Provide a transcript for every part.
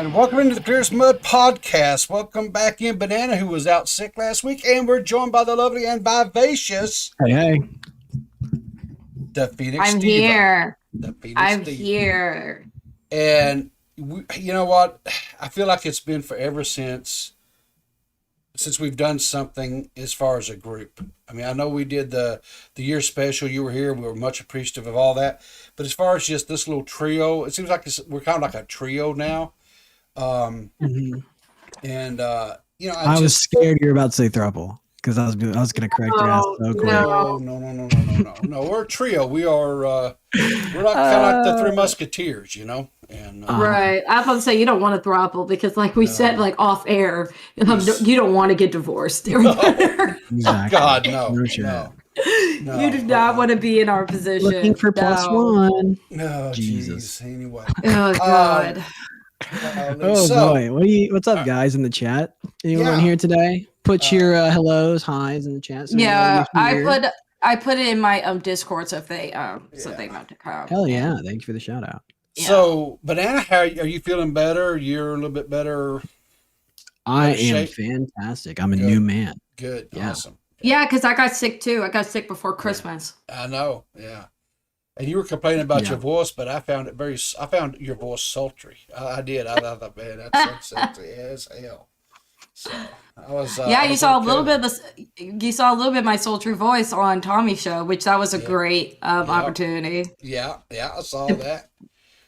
And welcome into the Clearest Mud podcast. Welcome back in Banana, who was out sick last week, and we're joined by the lovely and vivacious Hey. the Phoenix I'm Diva. here. The Phoenix I'm Diva. here. And you know what? I feel like it's been forever since we've done something as far as a group. I mean, I know we did the year special. You were here. We were much appreciative of all that. But as far as just this little trio, it seems like we're kind of like a trio now. And you know, I was scared you were about to say throuple because I was going to correct your ass so quick. No. We're a trio. We are. We're not kind of like the Three Musketeers, you know. And Right. I was about to say you don't want a throuple because, like we said, like off air, you don't want to get divorced. Exactly. God, no. You do not want to be in our position. Looking for plus one. No, Jesus. Anyway. Oh God. Boy, what's up, guys in the chat? Anyone here today? Put your hellos, highs in the chat. So I put it in my Discord so if they they know to come. Hell yeah! Thank you for the shout out. Yeah. So, Banana, how are you feeling better? You're a little bit better. I am fantastic. I'm a new man. Good. Yeah. Awesome. Yeah, because I got sick too. I got sick before Christmas. I know. Yeah. And you were complaining about your voice, but I found your voice sultry. I did. I thought, man, that's so sexy as hell. So I was. You saw a little bit of my sultry voice on Tommy's show, which that was a great opportunity. Yeah, I saw that.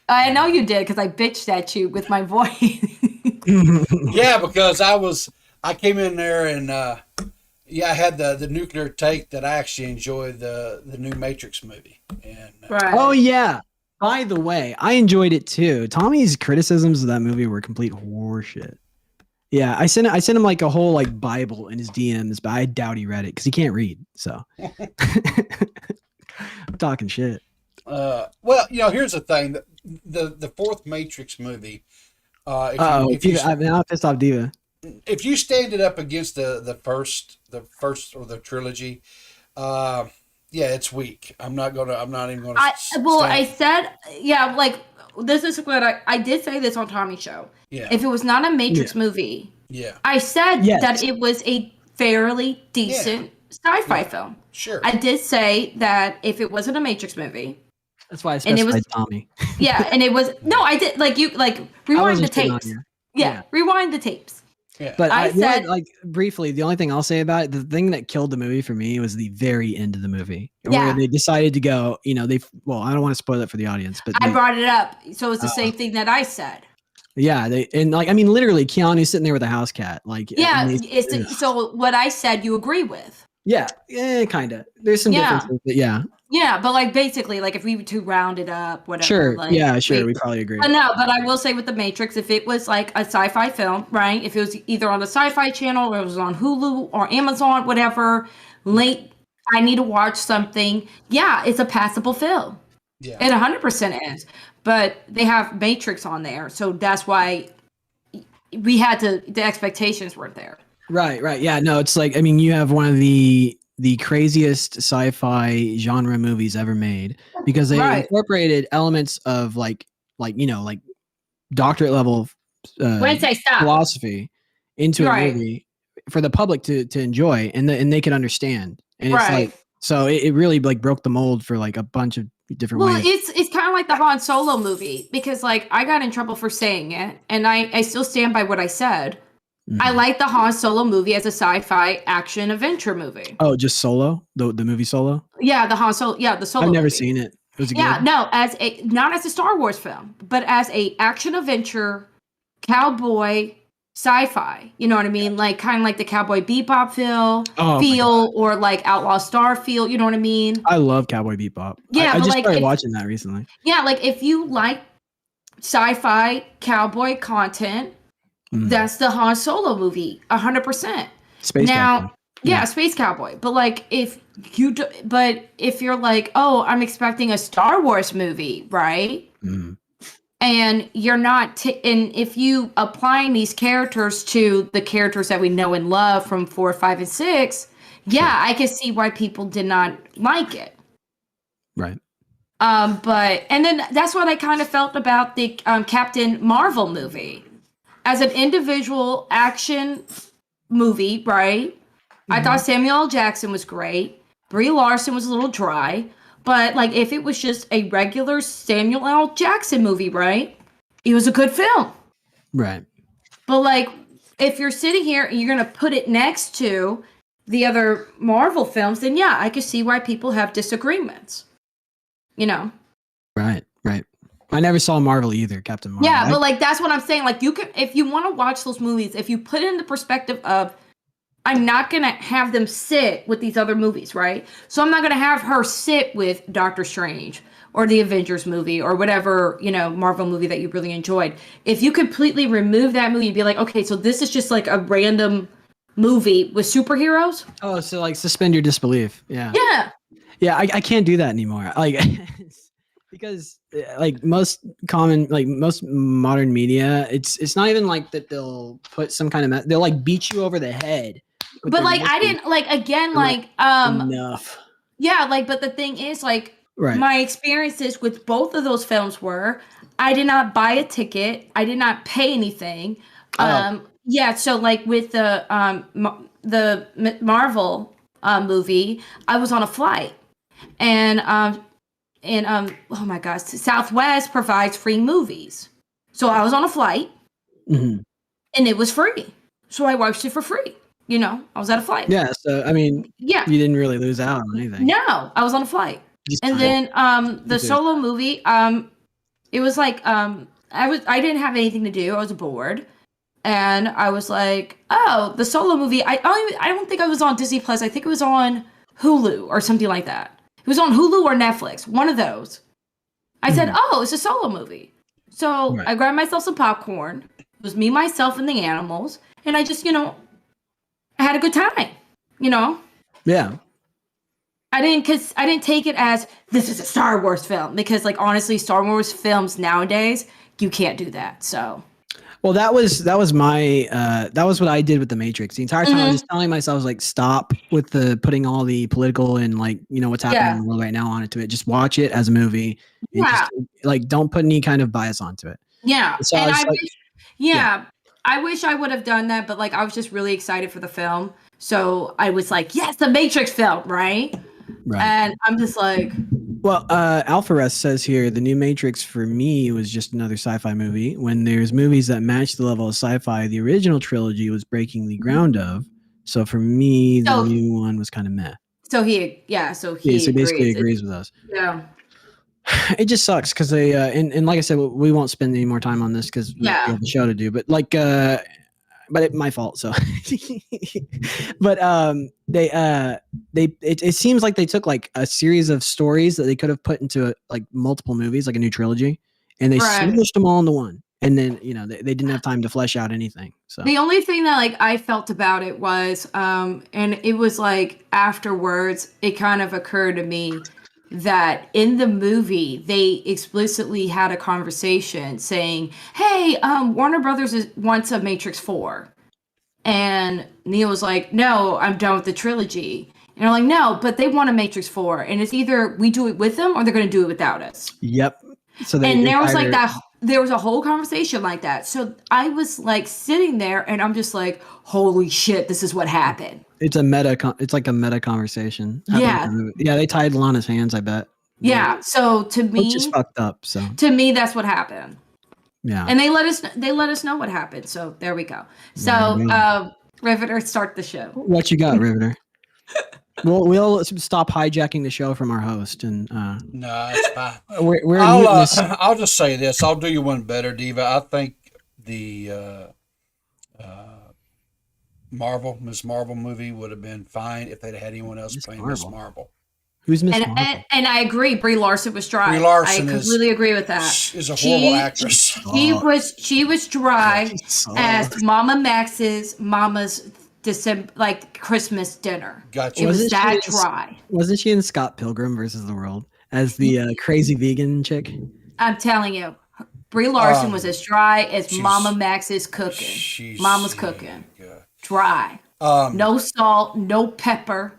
I know you did because I bitched at you with my voice. Yeah, because I came in there and I had the nuclear take that I actually enjoyed the new Matrix movie. And Right. Oh yeah. By the way, I enjoyed it too. Tommy's criticisms of that movie were complete horseshit. Yeah, I sent him like a whole like Bible in his DMs, but I doubt he read it because he can't read. So I'm talking shit. Well, here's the thing: the fourth Matrix movie. Now I pissed off Diva. If you stand it up against the first or the trilogy, it's weak. I'm not even gonna. I said, this is what I did say this on Tommy's show. Yeah. If it was not a Matrix movie, I said that it was a fairly decent sci-fi film. Sure. I did say that if it wasn't a Matrix movie. That's why I specified Tommy. Yeah, and it was I did rewind the tapes. Yeah, rewind the tapes. Yeah. But I said briefly, the only thing I'll say about it, the thing that killed the movie for me was the very end of the movie. Where they decided to go, I don't want to spoil it for the audience, but I brought it up. So it's the same thing that I said. Yeah, literally Keanu's sitting there with a house cat. So what I said you agree with. Yeah, kind of. There's some differences, but yeah. Yeah, but basically, if we were to round it up, whatever. Sure, we probably agree. But I will say with The Matrix, if it was a sci-fi film, right? If it was either on the Sci-Fi Channel or it was on Hulu or Amazon, whatever, I need to watch something. Yeah, it's a passable film. Yeah. It 100% is. But they have Matrix on there, so that's why the expectations weren't there. Right. Yeah, no, it's you have one of the craziest sci-fi genre movies ever made because they incorporated elements of doctorate level philosophy into a movie for the public to enjoy and they can understand. And it's so it really broke the mold for a bunch of different ways. It's kind of like the Han Solo movie because I got in trouble for saying it and I still stand by what I said. Mm-hmm. I like the Han Solo movie as a sci-fi action adventure movie. Oh, just Solo? The movie Solo? Yeah, the Han Solo. Yeah, the Solo. I've never movie. seen it. Was it good? Yeah, no, not as a Star Wars film, but as a action adventure, cowboy sci-fi. You know what I mean? Kind of like the Cowboy Bebop feel or Outlaw Star feel. You know what I mean? I love Cowboy Bebop. Yeah, I just started watching that recently. Yeah, if you like sci-fi cowboy content. That's the Han Solo movie, 100%. Space Cowboy. Yeah, Space Cowboy. But if you're I'm expecting a Star Wars movie, right? Mm. And you're not, and if you applying these characters to the characters that we know and love from 4, 5, and 6, I can see why people did not like it. Right. And then that's what I kind of felt about the Captain Marvel movie. as an individual action movie, right? I thought Samuel L. Jackson was great. Brie Larson was a little dry. But, like, if it was just a regular Samuel L. Jackson movie, right? It was a good film. Right. But, like, if you're sitting here and you're going to put it next to the other Marvel films, then, yeah, I could see why people have disagreements. You know? Right. I never saw Marvel either, Captain Marvel. Yeah, but, like, that's what I'm saying. Like, you can, if you want to watch those movies, if you put it in the perspective of, I'm not going to have them sit with these other movies, right? So I'm not going to have her sit with Doctor Strange or the Avengers movie or whatever, you know, Marvel movie that you really enjoyed. If you completely remove that movie and be like, okay, so this is just like a random movie with superheroes. Oh, so like suspend your disbelief. Yeah. Yeah. I can't do that anymore. Like, because like most modern media, it's not even like that they'll put some kind of they'll like beat you over the head. But like I didn't like again like enough. Yeah, like but the thing is like my experiences with both of those films were I did not buy a ticket, I did not pay anything. Yeah, so like with the Marvel movie, I was on a flight. And oh my gosh, Southwest provides free movies. So I was on a flight and it was free. So I watched it for free. You know, I was at a flight. Yeah, so I mean, yeah, you didn't really lose out on anything. No, I was on a flight. And then the solo movie, it was like I didn't have anything to do. I was bored. And I was like, oh, the solo movie. I don't think I was on Disney Plus. I think it was on Hulu or something like that. It was on Hulu or Netflix, one of those. I said, oh, it's a solo movie. So I grabbed myself some popcorn. It was me, myself, and the animals. And I just, I had a good time, Yeah. I didn't take it as this is a Star Wars film because like honestly Star Wars films nowadays you can't do that. So well that was my that was what I did with The Matrix. The entire time I was just telling myself I was like stop with the putting all the political and like what's happening in the world right now onto it. Just watch it as a movie. And just, like don't put any kind of bias onto it. Yeah. So and I wish, I wish I would have done that, but like I was just really excited for the film. So I was like, yes, the Matrix film, right? And I'm just like, well, Alpharest says here the new Matrix for me was just another sci-fi movie. When there's movies that match the level of sci-fi, the original trilogy was breaking the ground of. So for me, the new one was kind of meh. So he basically agrees with us. Yeah. It just sucks because they and like I said, we won't spend any more time on this because we have a show to do. But like, my fault. So, but it seems like they took like a series of stories that they could have put into like multiple movies, like a new trilogy, and they smushed them all into one. And then they didn't have time to flesh out anything. So the only thing that like I felt about it was, and it was like afterwards, it kind of occurred to me that in the movie they explicitly had a conversation saying, hey, Warner Brothers wants a Matrix 4. And Neo was like, no, I'm done with the trilogy. And they're like, no, but they want a Matrix 4. And it's either we do it with them or they're going to do it without us. Yep. So there was like that. There was a whole conversation like that. So I was like sitting there and I'm just like, holy shit, this is what happened. It's like a meta conversation. Yeah. Yeah, they tied Lana's hands, I bet. Yeah. So to me, which is fucked up. So to me, that's what happened. Yeah. And they let us know what happened. So there we go. So Riveter, start the show. What you got, Riveter? We'll stop hijacking the show from our host and no, it's fine. I'll just say this. I'll do you one better, Diva. I think the Miss Marvel movie would have been fine if they'd had anyone else playing Miss Marvel. Who's Miss Marvel? And I agree, Brie Larson was dry. Brie Larson I completely agree with that. Is a horrible actress. She was dry as Mama's December Christmas dinner. Gotcha. It was that dry. Wasn't she in Scott Pilgrim versus the World as the crazy vegan chick? I'm telling you, Brie Larson was as dry as Mama Max's cooking. Mama's cooking. Dry. No salt, no pepper,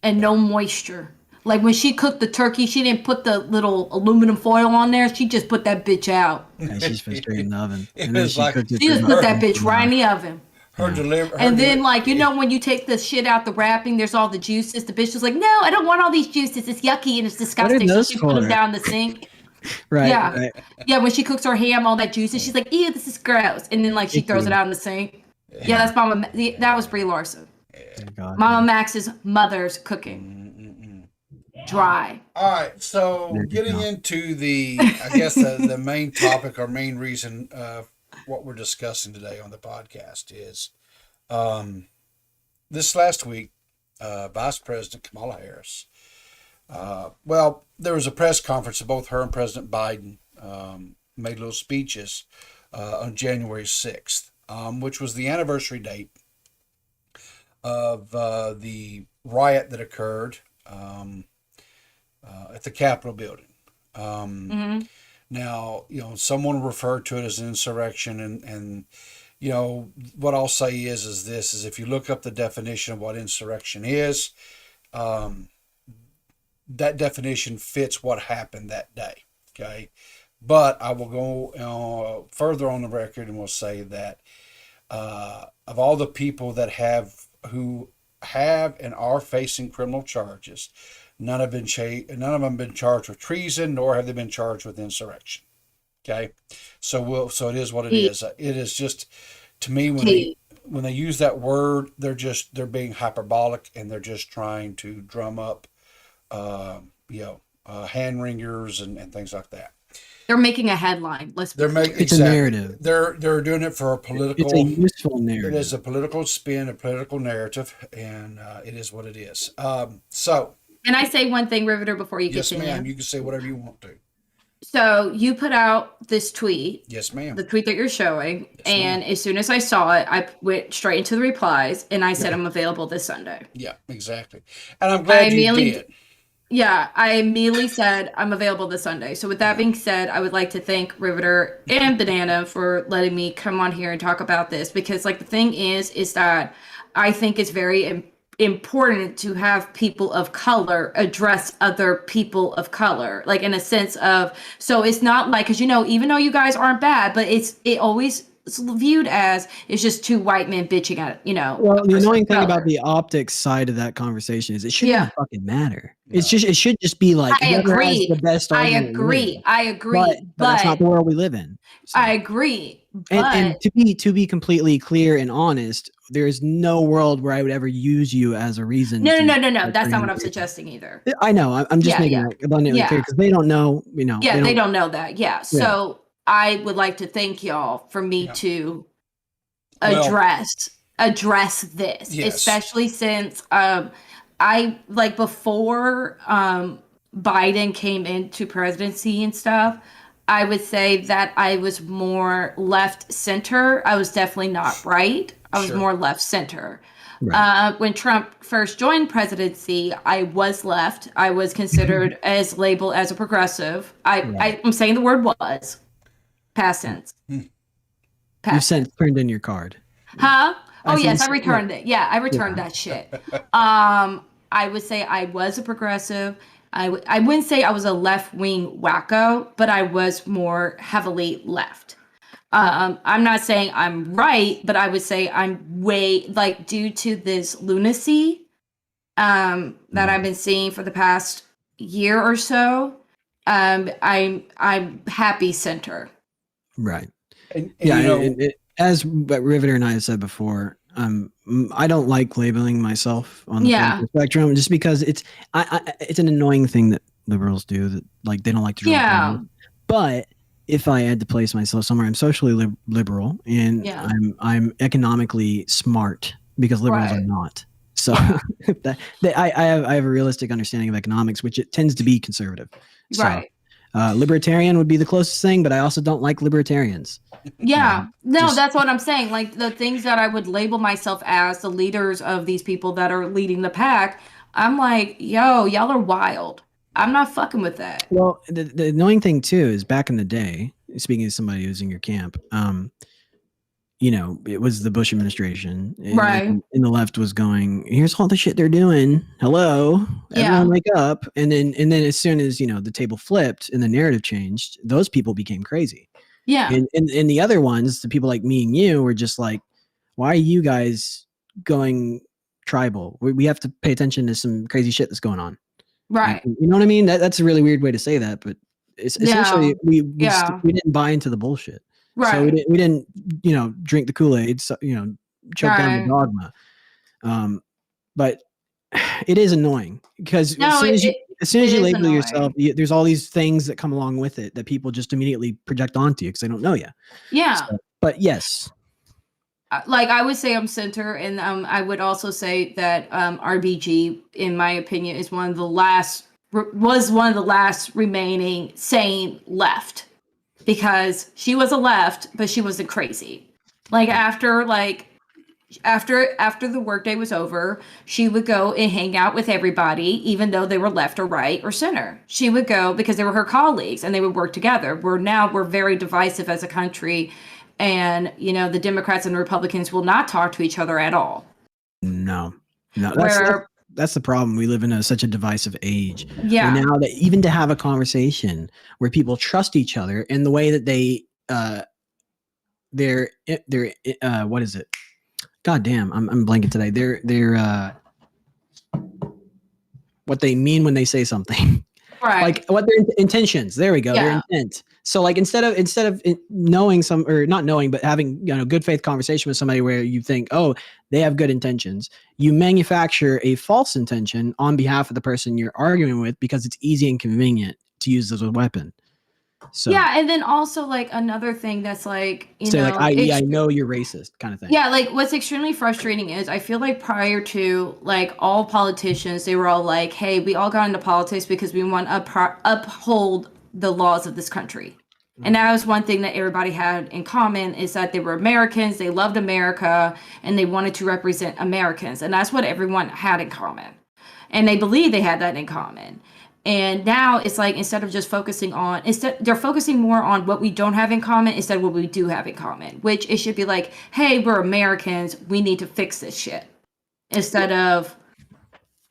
and no moisture. Like when she cooked the turkey, she didn't put the little aluminum foil on there. She just put that bitch out. And she's put straight in the oven. It And then was she like- cooked it She just put that for bitch right in the oven. Her Yeah. deliver. And then, like, you know, when you take the shit out the wrapping, there's all the juices. The bitch was like, "No, I don't want all these juices. It's yucky and it's disgusting." So those she put them for? down the sink. Right. Yeah. Right. Yeah, when she cooks her ham, all that juices, she's like, "Ew, this is gross." And then, like, she throws it out in the sink. Yeah, that's Mama. That was Brie Larson. Oh, God. Mama Max's mother's cooking. Dry. All right, so There you getting go. into I guess the main topic or main reason what we're discussing today on the podcast is this last week, Vice President Kamala Harris. Well, there was a press conference of both her and President Biden made little speeches on January 6th, which was the anniversary date of the riot that occurred at the Capitol building. Now, you know, someone referred to it as an insurrection, and you know, what I'll say is if you look up the definition of what insurrection is, that definition fits what happened that day. Okay. But I will go further on the record and will say that of all the people who have and are facing criminal charges, none of them been charged with treason, nor have they been charged with insurrection. Okay, so it is what it is. It is just, to me, when they use that word, they're being hyperbolic, and they're just trying to drum up, hand wringers and things like that. They're making a headline. It's a narrative. They're doing it for a political. It's a useful narrative. It is a political spin, a political narrative, and it is what it is. So. Can I say one thing, Riveter, before you Yes, continue? ma'am. You can say whatever you want to. So you put out this tweet. Yes, ma'am. The tweet that you're showing. Yes, and as soon as I saw it, I went straight into the replies and I said, I'm available this Sunday. Yeah, exactly. And I'm glad you did. Yeah, I immediately said I'm available this Sunday. So with that being said, I would like to thank Riveter and Banana for letting me come on here and talk about this, because like the thing is that I think it's very important to have people of color address other people of color, like in a sense of, so it's not like, because you know, even though you guys aren't bad, but it always viewed as it's just two white men bitching at, you know. Well, the annoying thing about the optics side of that conversation is it shouldn't even fucking matter. No. It should just be like, I whoever has agree. the best I argument agree. wins. But that's not the world we live in. So. I agree. But And to be completely clear and honest, there is no world where I would ever use you as a reason. No. That's not what I'm suggesting either. I know. I'm just making it abundantly clear because they don't know. You know. Yeah, they don't know that. Yeah. So I would like to thank y'all for me to address this, especially since I like before Biden came into presidency and stuff. I would say that I was more left center. I was definitely not right. I was more left center. Right. When Trump first joined presidency, I was left. I was considered as labeled as a progressive. I'm saying the word was. Past tense. You turned in your card. Huh? Oh, yes, I returned it. Yeah, I returned that shit. I would say I was a progressive. I wouldn't say I was a left-wing wacko, but I was more heavily left. I'm not saying I'm right, but I would say I'm way, like, due to this lunacy that I've been seeing for the past year or so, I'm happy center. Right. And yeah, you know, as Riveter and I have said before, I don't like labeling myself on the political spectrum just because it's an annoying thing that liberals do, that like they don't like to draw lines. But if I had to place myself somewhere, I'm socially liberal and I'm economically smart because liberals are not. So I have a realistic understanding of economics, which it tends to be conservative. So, right. Libertarian would be the closest thing, but I also don't like libertarians. Yeah, that's what I'm saying. Like the things that I would label myself as the leaders of these people that are leading the pack, I'm like, yo, y'all are wild. I'm not fucking with that. Well, the annoying thing too is back in the day, speaking of somebody who's in your camp, it was the Bush administration, Right. and the left was going, here's all the shit they're doing. Hello, everyone wake up. And then as soon as, the table flipped and the narrative changed, those people became crazy. Yeah. And the other ones, the people like me and you, were just like, why are you guys going tribal? We have to pay attention to some crazy shit that's going on. Right. You know what I mean? That's a really weird way to say that, but it's essentially we didn't buy into the bullshit. Right. So we didn't drink the Kool-Aid, so, choke down the dogma. But it is annoying because as soon as you label annoying. yourself, there's all these things that come along with it that people just immediately project onto you because they don't know you. Yeah. So, but yes. Like I would say I'm center, and I would also say that RBG, in my opinion, is one of the last remaining sane left, because she was a left, but she wasn't crazy. Like after the workday was over, she would go and hang out with everybody, even though they were left or right or center. She would go because they were her colleagues and they would work together. We're very divisive as a country. And, the Democrats and the Republicans will not talk to each other at all. No. That's the problem. We live in such a divisive age. Yeah. Where now that even to have a conversation where people trust each other in the way that they're what is it? God damn, I'm blanking today. They're what they mean when they say something. Right. Like what their intentions. There we go. Yeah. Their intent. So like instead of knowing not knowing, but having good faith conversation with somebody where you think, oh, they have good intentions, you manufacture a false intention on behalf of the person you're arguing with because it's easy and convenient to use as a weapon. So yeah, and then also like another thing that's like, I know you're racist kind of thing. Yeah, like what's extremely frustrating is I feel like prior to like all politicians, they were all like, hey, we all got into politics because we want to uphold the laws of this country. And that was one thing that everybody had in common, is that they were Americans, they loved America, and they wanted to represent Americans. And that's what everyone had in common. And they believed they had that in common. And now it's like, instead of just focusing on, they're focusing more on what we don't have in common instead of what we do have in common, which it should be like, hey, we're Americans, we need to fix this shit. Instead of,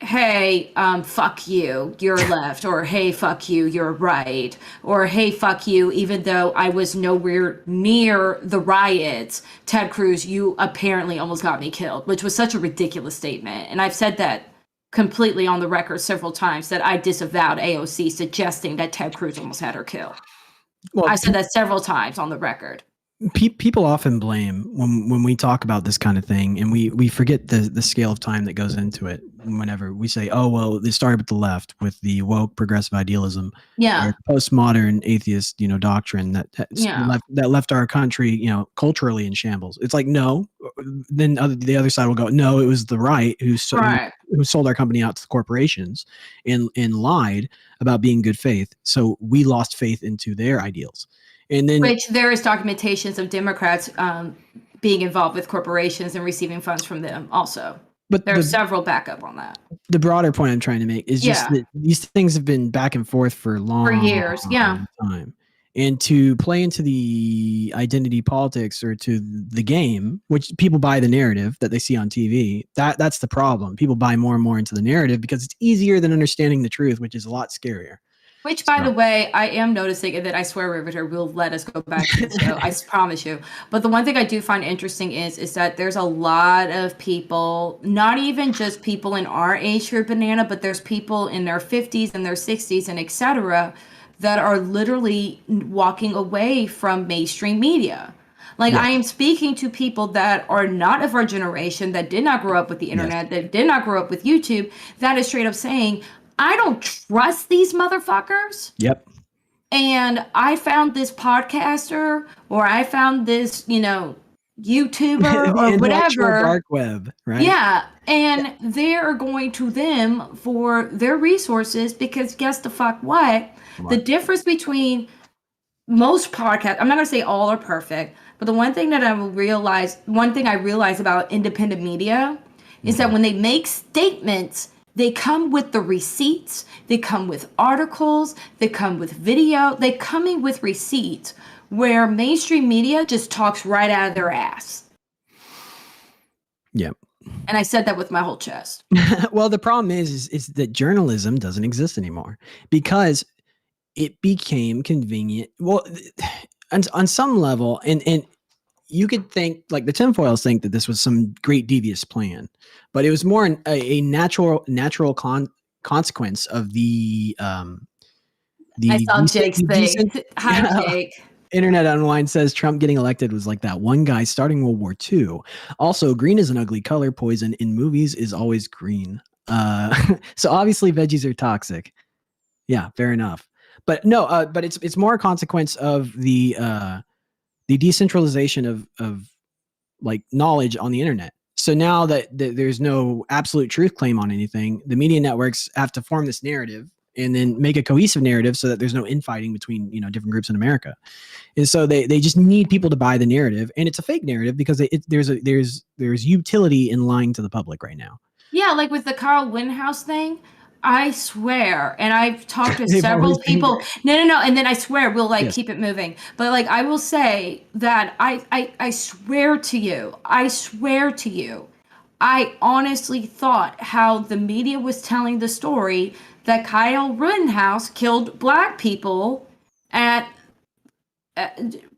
hey, fuck you, you're left, or hey, fuck you, you're right, or hey, fuck you, even though I was nowhere near the riots, Ted Cruz, you apparently almost got me killed, which was such a ridiculous statement. And I've said that completely on the record several times, that I disavowed AOC suggesting that Ted Cruz almost had her killed. Well, I said that several times on the record. People often blame when we talk about this kind of thing, and we forget the scale of time that goes into it. Whenever we say, oh, well, they started with the left, with the woke progressive idealism, or postmodern atheist, doctrine that left our country, culturally in shambles. It's like, no. Then the other side will go, no, it was the right who sold our company out to the corporations and lied about being good faith. So we lost faith into their ideals. And then, which there is documentations of Democrats being involved with corporations and receiving funds from them also. But there's several backup on that. The broader point I'm trying to make is just that these things have been back and forth for years, time. And to play into the identity politics or to the game, which people buy the narrative that they see on TV, that's the problem. People buy more and more into the narrative because it's easier than understanding the truth, which is a lot scarier. Which, by the way, I am noticing that I swear Riveter will let us go back to the show. I promise you. But the one thing I do find interesting is that there's a lot of people, not even just people in our age group, Banana, but there's people in their 50s and their 60s and etc. that are literally walking away from mainstream media. Like, I am speaking to people that are not of our generation, that did not grow up with the internet, that did not grow up with YouTube, that is straight up saying, I don't trust these motherfuckers. Yep. And I found this podcaster, or I found this, YouTuber or whatever. Dark web, right? Yeah. And they're going to them for their resources because guess the fuck what? The difference between most podcasts, I'm not going to say all are perfect, but the one thing I realize about independent media is that when they make statements, they come with the receipts, they come with articles, they come with video, they coming with receipts. where mainstream media just talks right out of their ass. Yeah. And I said that with my whole chest. Well, the problem is that journalism doesn't exist anymore because it became convenient. Well, on some level, and you could think like the tinfoils think that this was some great devious plan, but it was more a natural consequence of the I saw Jake's thing. decent. Hi, Jake. Internet Unwind says Trump getting elected was like that one guy starting World War II. Also, green is an ugly color. Poison in movies is always green. So obviously veggies are toxic. Yeah, fair enough. But no, but it's more a consequence of the decentralization of like knowledge on the internet. So now that there's no absolute truth claim on anything, the media networks have to form this narrative and then make a cohesive narrative so that there's no infighting between different groups in America. And so they just need people to buy the narrative, and it's a fake narrative because there's utility in lying to the public right now. Yeah, like with the Carl Winhouse thing, I swear, and I've talked to several people. No, and then I swear we'll keep it moving. But like I will say that I swear to you, I honestly thought how the media was telling the story that Kyle Rittenhouse killed black people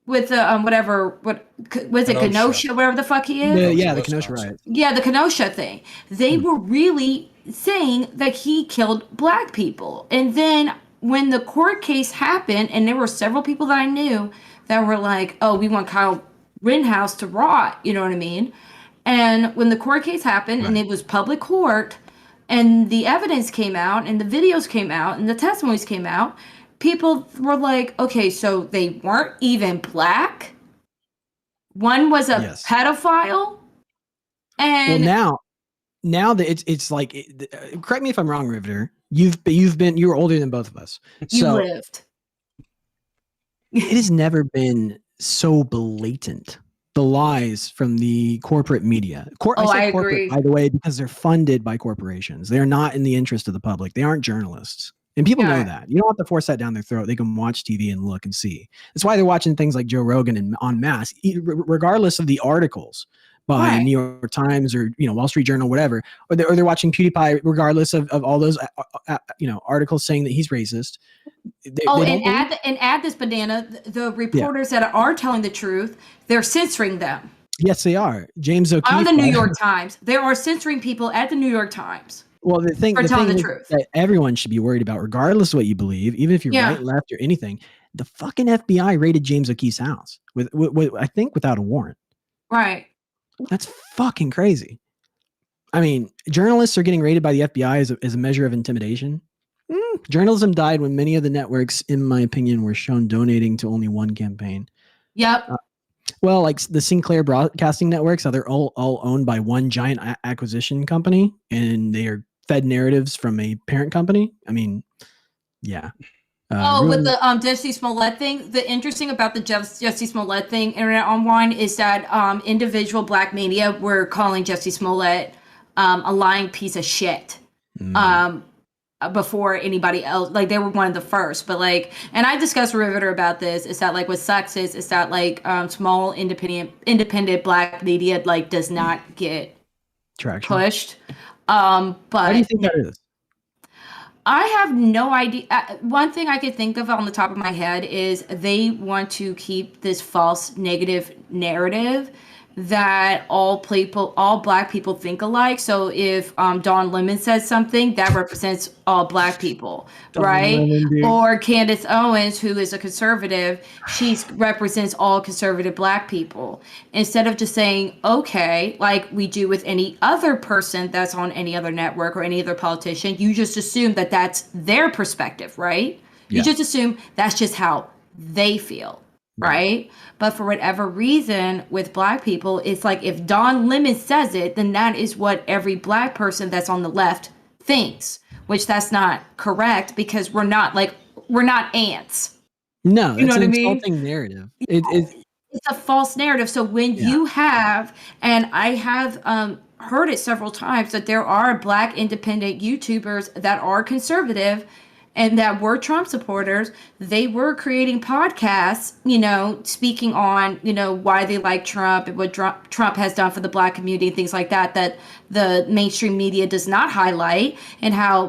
with the what was it, Kenosha, whatever the fuck he is? The Kenosha riot. Yeah, the Kenosha thing. They were really saying that he killed black people. And then when the court case happened, and there were several people that I knew that were like, oh, we want Kyle Rittenhouse to rot, you know what I mean? And when the court case happened, and it was public court, and the evidence came out, and the videos came out, and the testimonies came out, people were like, okay, so they weren't even black? One was a pedophile? And now that it's like, correct me if I'm wrong, Riveter. You were older than both of us. You lived. It has never been so blatant. The lies from the corporate media. I agree. By the way, because they're funded by corporations. They're not in the interest of the public. They aren't journalists. And people know that. You don't have to force that down their throat. They can watch TV and look and see. That's why they're watching things like Joe Rogan and en masse, regardless of the articles by New York Times or Wall Street Journal, whatever. Or they're watching PewDiePie, regardless of all those articles saying that he's racist. Add this, Banana. The reporters that are telling the truth, they're censoring them. Yes, they are. James O'Keefe on the New York Times. They are censoring people at the New York Times. Well, the thing is that everyone should be worried about, regardless of what you believe, even if you're right, left, or anything. The fucking FBI raided James O'Keefe's house with I think without a warrant. Right. That's fucking crazy. I mean, journalists are getting raided by the FBI as a measure of intimidation. Journalism died when many of the networks, in my opinion, were shown donating to only one campaign. Yep. Well, like the Sinclair Broadcasting Networks, how they're all owned by one giant acquisition company, and they are fed narratives from a parent company. I mean, yeah. With the Jussie Smollett thing, the interesting about the Jussie Smollett thing, Internet Online, is that individual black media were calling Jussie Smollett a lying piece of shit before anybody else. Like, they were one of the first. But like, and I discussed with Riveter about this, is that like what sucks is that like small independent black media like does not get traction pushed. But why do you think that is? I have no idea. One thing I could think of on the top of my head is they want to keep this false negative narrative that all black people think alike. So if Dawn Lemon says something, that represents all black people, right? Or Candace Owens, who is a conservative, she represents all conservative black people. Instead of just saying, okay, like we do with any other person that's on any other network or any other politician, you just assume that that's their perspective, right? You just assume that's just how they feel. Right. But for whatever reason with black people, it's like if Don Lemon says it, then that is what every black person that's on the left thinks, which that's not correct because we're not ants. No, it's an insulting narrative. It's a false narrative. So when you have, and I have heard it several times, that there are black independent YouTubers that are conservative, and that were Trump supporters, they were creating podcasts, speaking on, why they like Trump and what Trump has done for the Black community and things like that, that the mainstream media does not highlight, and how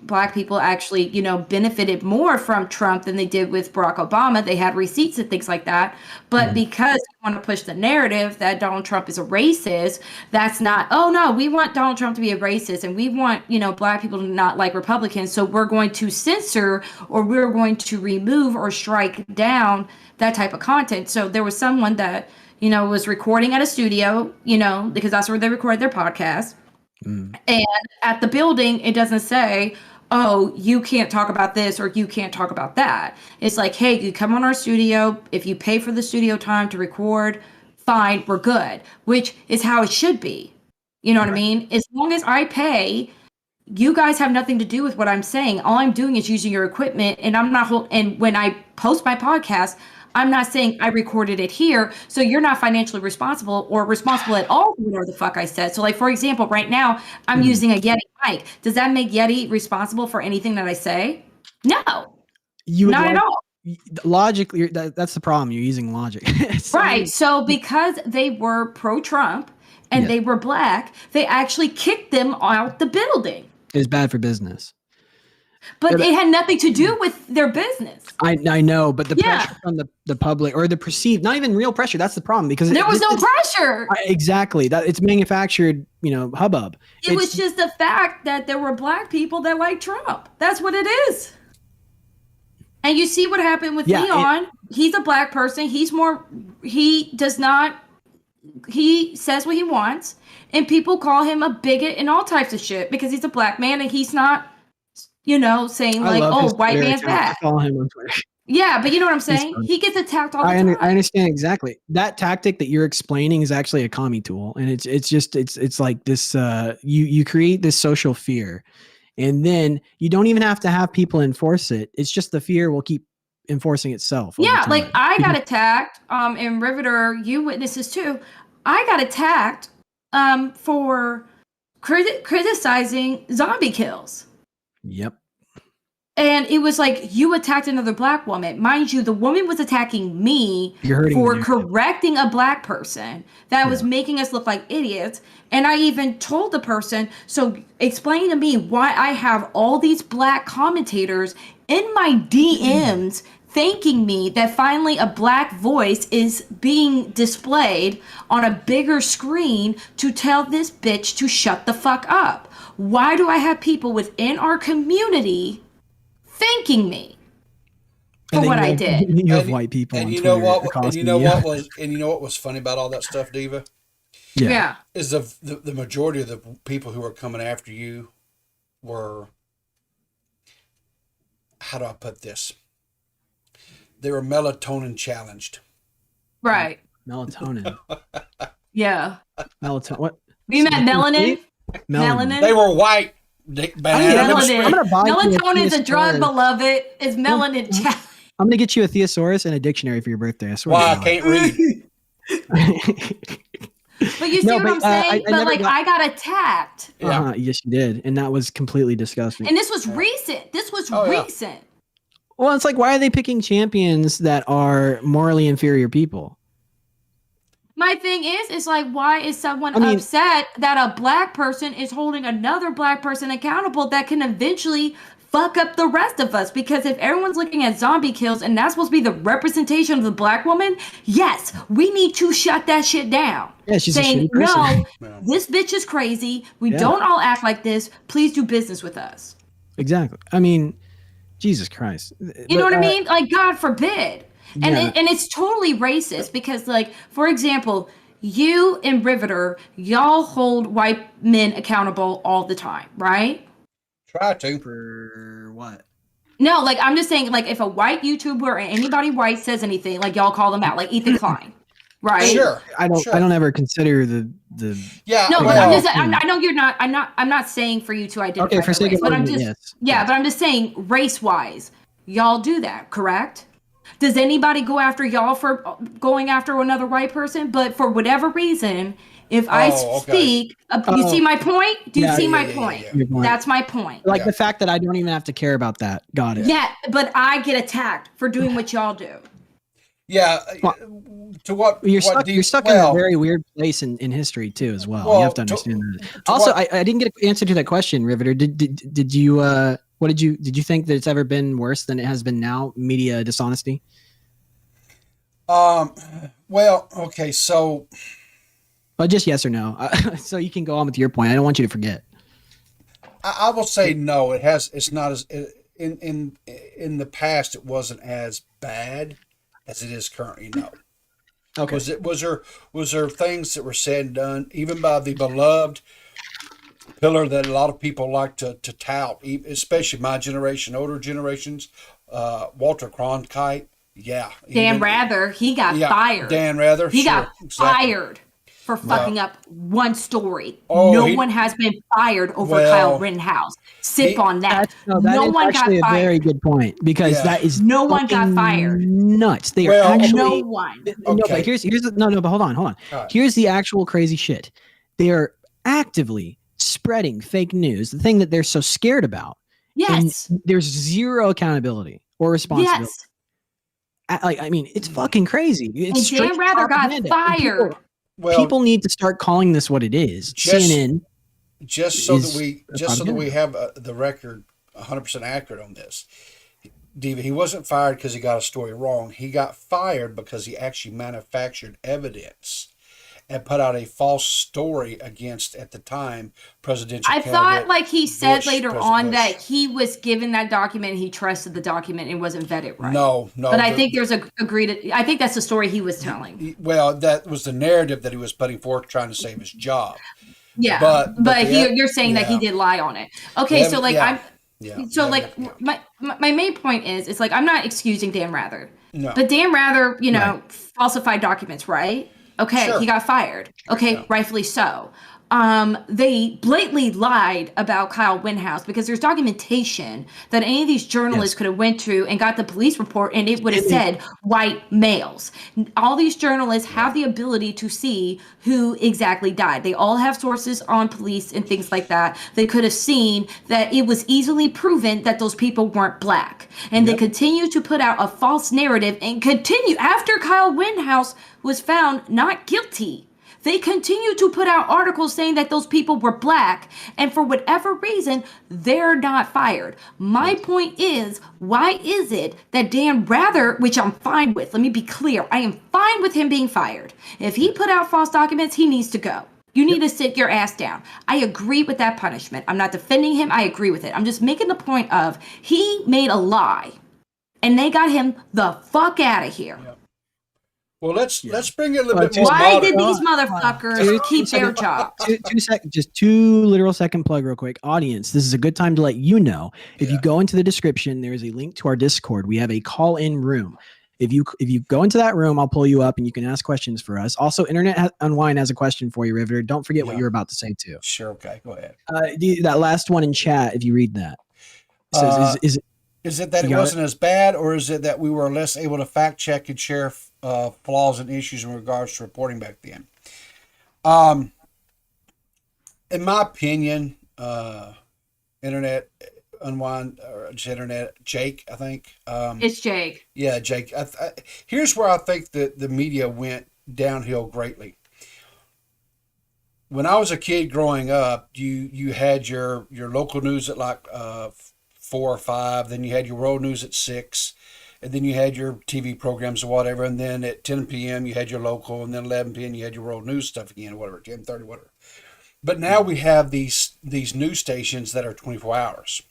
Black people actually, benefited more from Trump than they did with Barack Obama. They had receipts and things like that. But because they want to push the narrative that Donald Trump is a racist, that's not, oh no, we want Donald Trump to be a racist, and we want, Black people to not like Republicans, so we're going to censor, or we're going to remove or strike down that type of content. So there was someone that, was recording at a studio, because that's where they record their podcast. And at the building, it doesn't say, oh, you can't talk about this or you can't talk about that. It's like, hey, you come on our studio. If you pay for the studio time to record, fine, we're good, which is how it should be. You know what I mean? As long as I pay, you guys have nothing to do with what I'm saying. All I'm doing is using your equipment, and I'm not and when I post my podcast, I'm not saying I recorded it here, so you're not financially responsible or responsible at all for whatever the fuck I said. So, like, for example, right now, I'm using a Yeti mic. Does that make Yeti responsible for anything that I say? No, not at all. Logically, that's the problem. You're using logic. Right. So because they were pro-Trump and they were Black, they actually kicked them out the building. It was bad for business. But it had nothing to do with their business. I know, but the pressure from the public, or the perceived, not even real pressure. That's the problem, because there was no pressure. Exactly. That it's manufactured, hubbub. It was just the fact that there were Black people that liked Trump. That's what it is. And you see what happened with Leon. He's a Black person. He says what he wants, and people call him a bigot and all types of shit because he's a Black man, and he's not, saying like, oh, white man's bad. I follow him on Twitter. Yeah, but you know what I'm saying? He gets attacked all the time. I understand exactly. That tactic that you're explaining is actually a commie tool, and it's like this. You create this social fear, and then you don't even have to have people enforce it. It's just the fear will keep enforcing itself. Yeah, like I got attacked. And Riveter, you witnesses too. I got attacked for criticizing zombie kills. Yep. And it was like, you attacked another Black woman. Mind you, the woman was attacking me for correcting a Black person that was making us look like idiots. And I even told the person, so explain to me why I have all these Black commentators in my DMs thanking me that finally a Black voice is being displayed on a bigger screen to tell this bitch to shut the fuck up. Why do I have people within our community thanking me for what I did? You have white people. And you know what was funny about all that stuff, Diva? Yeah. Is the majority of the people who were coming after you were, how do I put this? They were melatonin challenged. Right. Melatonin. Yeah. Melatonin. What? You meant melanin? Melanin. They were white. Melatonin is a drug, beloved. It's melanin. I'm gonna get you a thesaurus and a dictionary for your birthday. I swear. Wow, I can't read. But you see what I'm saying? I got attacked. Yeah. Yes, you did, and that was completely disgusting. And this was recent. Recent. Yeah. Well, it's like, why are they picking champions that are morally inferior people? My thing is like, why is someone upset that a Black person is holding another Black person accountable that can eventually fuck up the rest of us? Because if everyone's looking at zombie kills and that's supposed to be the representation of the Black woman, yes, we need to shut that shit down. Yeah, she's saying, a shitty person. No, this bitch is crazy. We don't all act like this. Please do business with us. Exactly. I mean, Jesus Christ. You know what I mean? Like, God forbid. And it's totally racist because, like, for example, you and Riveter, y'all hold white men accountable all the time, right? Try to. For what? No, like, I'm just saying, like, if a white YouTuber or anybody white says anything, like, y'all call them out, like Ethan Klein, right? Sure. I don't ever consider the. Yeah. No, but I'm just. I know you're not. I'm not saying for you to identify. Okay, for sake of but I'm argument, just. Yes. Yeah, but I'm just saying, race-wise, y'all do that, correct? Does anybody go after y'all for going after another white person? But for whatever reason, If I Oh, okay. speak, you see my point? Do you Yeah, see yeah, my yeah, point? yeah. Your point. That's my point. Like Yeah. the fact that I don't even have to care about that. Got it. Yeah, but I get attacked for doing what y'all do. Yeah. Well, To what? You're what stuck. do You're stuck in a very weird place in history too, as well. You have to understand that. to Also, what- I didn't get an answer to that question, Riveter. Did you what did you think that it's ever been worse than it has been now? Media dishonesty. Well, okay. So But just yes or no, so you can go on with your point. I don't want you to forget. I will say no. It has. It's not as in the past. It wasn't as bad as it is currently. No. Okay. Was there things that were said and done even by the beloved pillar that a lot of people like to tout, especially my generation, older generations, Walter Cronkite. Yeah. Dan Rather, he got fired. Dan Rather. He sure, got exactly. fired for fucking up one story. Oh, no one has been fired over Kyle Rittenhouse. On that. That no is one got actually a fired. very good point because Yeah. that is No one got fucking fired. Nuts. They are Well, actually no one. No, Okay. but here's no, but hold on. right. Here's the actual crazy shit. They are actively spreading fake news, the thing that they're so scared about. Yes. And there's zero accountability or responsibility. Yes. I mean, it's fucking crazy. It's And straight Dan Rather got propaganda. And fired. People need to start calling this what it is. CNN. Just so is that we have the record 100% accurate on this. Diva, he wasn't fired because he got a story wrong. He got fired because he actually manufactured evidence and put out a false story against, at the time, presidential I candidate thought, like he said Bush, later President on, Bush. that he was given that document, he trusted the document and wasn't vetted right. No. But I think there's I think that's the story he was telling. Well, that was the narrative that he was putting forth, trying to save his job. Yeah, But you're saying that he did lie on it. Okay, so like my main point is, it's like I'm not excusing Dan Rather. No. But Dan Rather, falsified documents, right? Okay, Sure. he got fired. Okay, rightfully so. They blatantly lied about Kyle Rittenhouse because there's documentation that any of these journalists could have went to and got the police report and it would have said white males. All these journalists have the ability to see who exactly died. They all have sources on police and things like that. They could have seen that it was easily proven that those people weren't black. And they continue to put out a false narrative and continue after Kyle Rittenhouse was found not guilty. They continue to put out articles saying that those people were black, and for whatever reason, they're not fired. My point is, why is it that Dan Rather, which I'm fine with, let me be clear, I am fine with him being fired. If he put out false documents, he needs to go. You need to sit your ass down. I agree with that punishment. I'm not defending him. I agree with it. I'm just making the point of he made a lie, and they got him the fuck out of here. Yeah. Well, let's bring it a little bit more. Why modern. did these motherfuckers keep their job? Just 2 literal second plug real quick. Audience, this is a good time to let you know. If you go into the description, there is a link to our Discord. We have a call-in room. If you go into that room, I'll pull you up and you can ask questions for us. Also, Internet Unwind has a question for you, Riveter. Don't forget what you're about to say too. Sure. Okay. Go ahead. That last one in chat, if you read that. It says, is it that it wasn't as bad, or is it that we were less able to fact check and share flaws and issues in regards to reporting back then? In my opinion, Internet Unwind, or just Internet Jake, I think. It's Jake. Yeah, Jake. Here's where I think that the media went downhill greatly. When I was a kid growing up, you had your local news at like 4 or 5, then you had your world news at 6, and then you had your TV programs or whatever, and then at 10 p.m. you had your local, and then 11 p.m. you had your world news stuff again, or whatever, 10:30, whatever. But now we have these news stations that are 24 hours.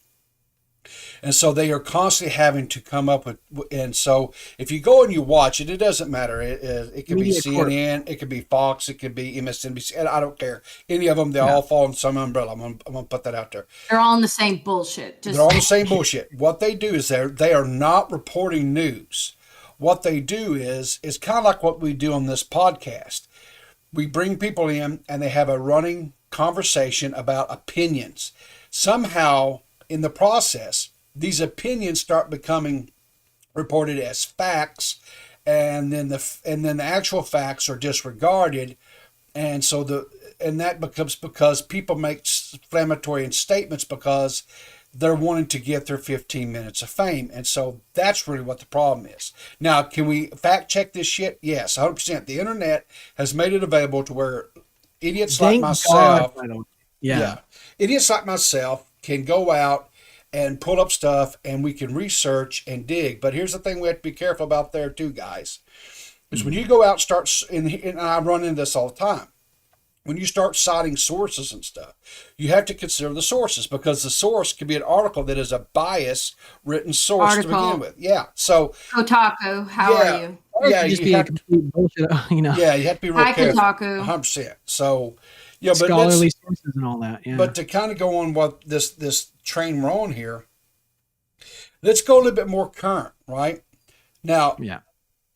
And so they are constantly having to come up with, and so if you go and you watch it, it doesn't matter. It could be CNN, it could be Fox, it could be MSNBC, I don't care. Any of them, they all fall in some umbrella. I'm gonna put that out there. They're all in the same bullshit. They're all the same bullshit. What they do is they are not reporting news. What they do is kind of like what we do on this podcast. We bring people in and they have a running conversation about opinions. Somehow, in the process, these opinions start becoming reported as facts, and then the actual facts are disregarded, And so that becomes because people make inflammatory statements because they're wanting to get their 15 minutes of fame. And so that's really what the problem is. Now, can we fact check this shit? Yes, 100%. The internet has made it available to where idiots like myself, idiots like myself can go out and pull up stuff and we can research and dig. But here's the thing we have to be careful about there too, guys, is when you go out and start, and I run into this all the time, when you start citing sources and stuff, you have to consider the sources, because the source could be an article that is a bias written source to begin with. Yeah. So Kotaku, how are you? Yeah, you have to, bullshit, Yeah, you have to be real careful. Kotaku. 100%. So, yeah, but scholarly sources and all that. Yeah. But to kind of go on what this train we're on here, let's go a little bit more current, right? Now,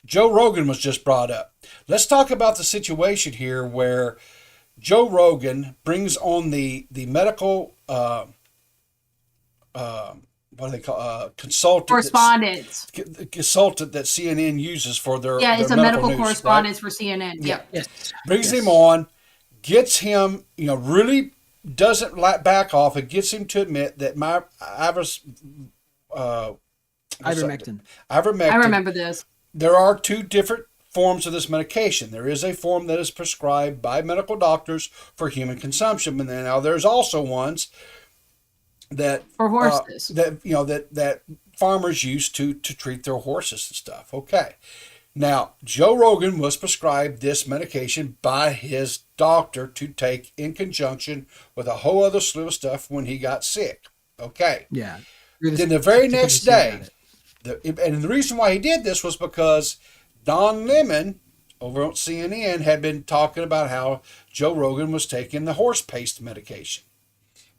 Joe Rogan was just brought up. Let's talk about the situation here where Joe Rogan brings on the medical what do they call consultant correspondence consultant that CNN uses for their it's their a medical news, correspondence right? for CNN. Yeah. Yes. Brings him on, gets him, really doesn't back off, and gets him to admit that ivermectin. I remember this. There are two different forms of this medication. There is a form that is prescribed by medical doctors for human consumption, and then now there's also ones that for horses that farmers use to treat their horses and stuff. Okay. Now, Joe Rogan was prescribed this medication by his doctor to take in conjunction with a whole other slew of stuff when he got sick. Okay. Yeah. Then the very next day, and the reason why he did this was because Don Lemon over on CNN had been talking about how Joe Rogan was taking the horse paste medication.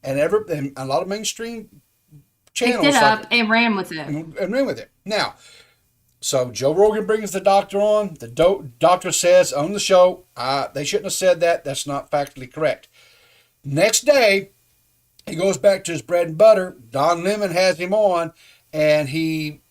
And a lot of mainstream channels picked it up and ran with it. And ran with it. Now, so Joe Rogan brings the doctor on. The doctor says on the show, they shouldn't have said that. That's not factually correct. Next day, he goes back to his bread and butter. Don Lemon has him on, and he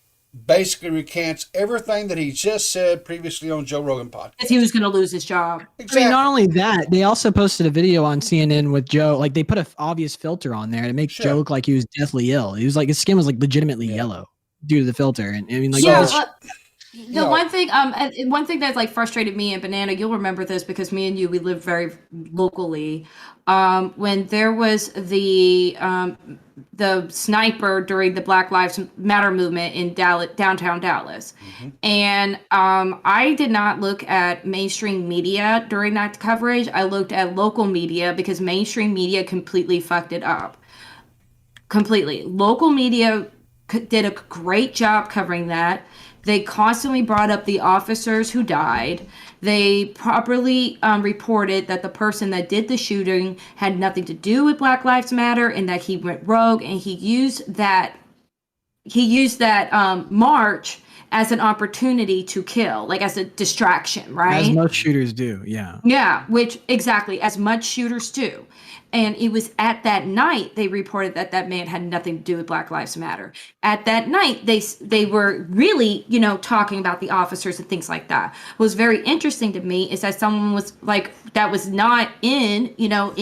basically recants everything that he just said previously on Joe Rogan podcast. Because he was going to lose his job. Exactly. I mean, not only that, they also posted a video on CNN with Joe. Like, they put an obvious filter on there to make Joe look like he was deathly ill. He was like, his skin was like legitimately yellow due to the filter. And I mean, like, one thing that like frustrated me and Banana, you'll remember this because me and you, we live very locally. When there was the sniper during the Black Lives Matter movement in downtown Dallas, and I did not look at mainstream media during that coverage. I looked at local media because mainstream media completely fucked it up. Completely, local media did a great job covering that. They constantly brought up the officers who died. They properly reported that the person that did the shooting had nothing to do with Black Lives Matter and that he went rogue, and he used that march as an opportunity to kill, like as a distraction, right? As most shooters do, yeah. Yeah, which exactly, as much shooters do. And it was at that night they reported that man had nothing to do with Black Lives Matter. At that night, they were really, talking about the officers and things like that. What was very interesting to me is that someone was like, that was not in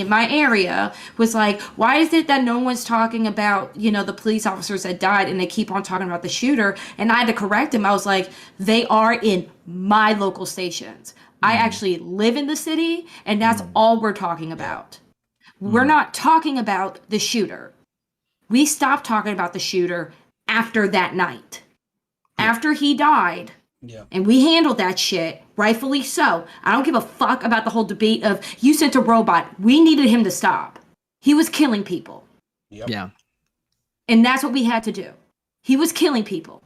my area, was like, why is it that no one's talking about, the police officers that died and they keep on talking about the shooter? And I had to correct him. I was like, they are in my local stations. I actually live in the city, and that's all we're talking about. We're not talking about the shooter. We stopped talking about the shooter after that night. After he died. Yeah. And we handled that shit, rightfully so. I don't give a fuck about the whole debate of, you sent a robot. We needed him to stop. He was killing people. Yep. Yeah. And that's what we had to do. He was killing people.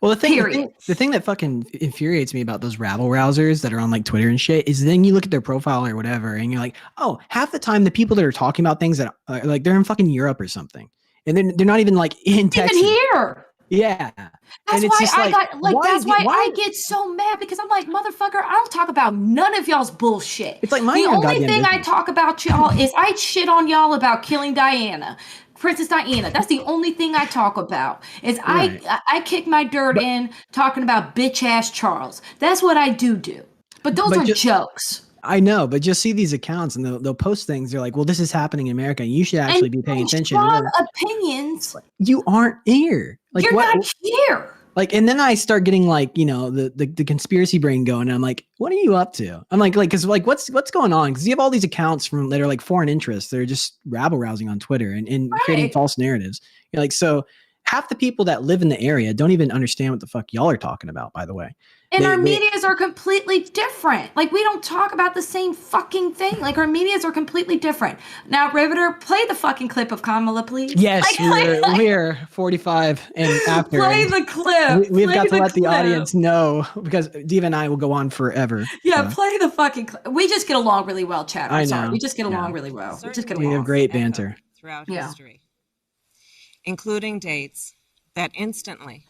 Well, the thing that fucking infuriates me about those rabble rousers that are on like Twitter and shit is then you look at their profile or whatever and you're like, oh, half the time the people that are talking about things that are like they're in fucking Europe or something, and then they're not even like in Texas. Even here. Yeah. That's why I get so mad, because I'm like, motherfucker, I don't talk about none of y'all's bullshit. It's like my the only thing I talk about y'all is I shit on y'all about killing Diana. Princess Diana. That's the only thing I talk about. Is right. I kick my dirt in talking about bitch ass Charles. That's what I do. But those are jokes. I know, but just see these accounts and they'll post things. They're like, well, this is happening in America. And you should actually be paying attention. Strong opinions. You aren't here. Like, You're what? not here. Like, and then I start getting like, you know, the conspiracy brain going. And I'm like, what are you up to? I'm like, cause like, what's going on? Cause you have all these accounts from that are like foreign interests. They're just rabble rousing on Twitter and creating false narratives. You're like, so half the people that live in the area don't even understand what the fuck y'all are talking about, by the way. And our medias are completely different. Like, we don't talk about the same fucking thing. Like, our medias are completely different. Now, Riveter, play the fucking clip of Kamala, please. Yes, we're 45 and after. Play the clip. We've got to let the audience know, because Diva and I will go on forever. Yeah, play the fucking clip. We just get along really well, Chad. I'm sorry. We just get along really well. We have great banter. Throughout history, including dates that instantly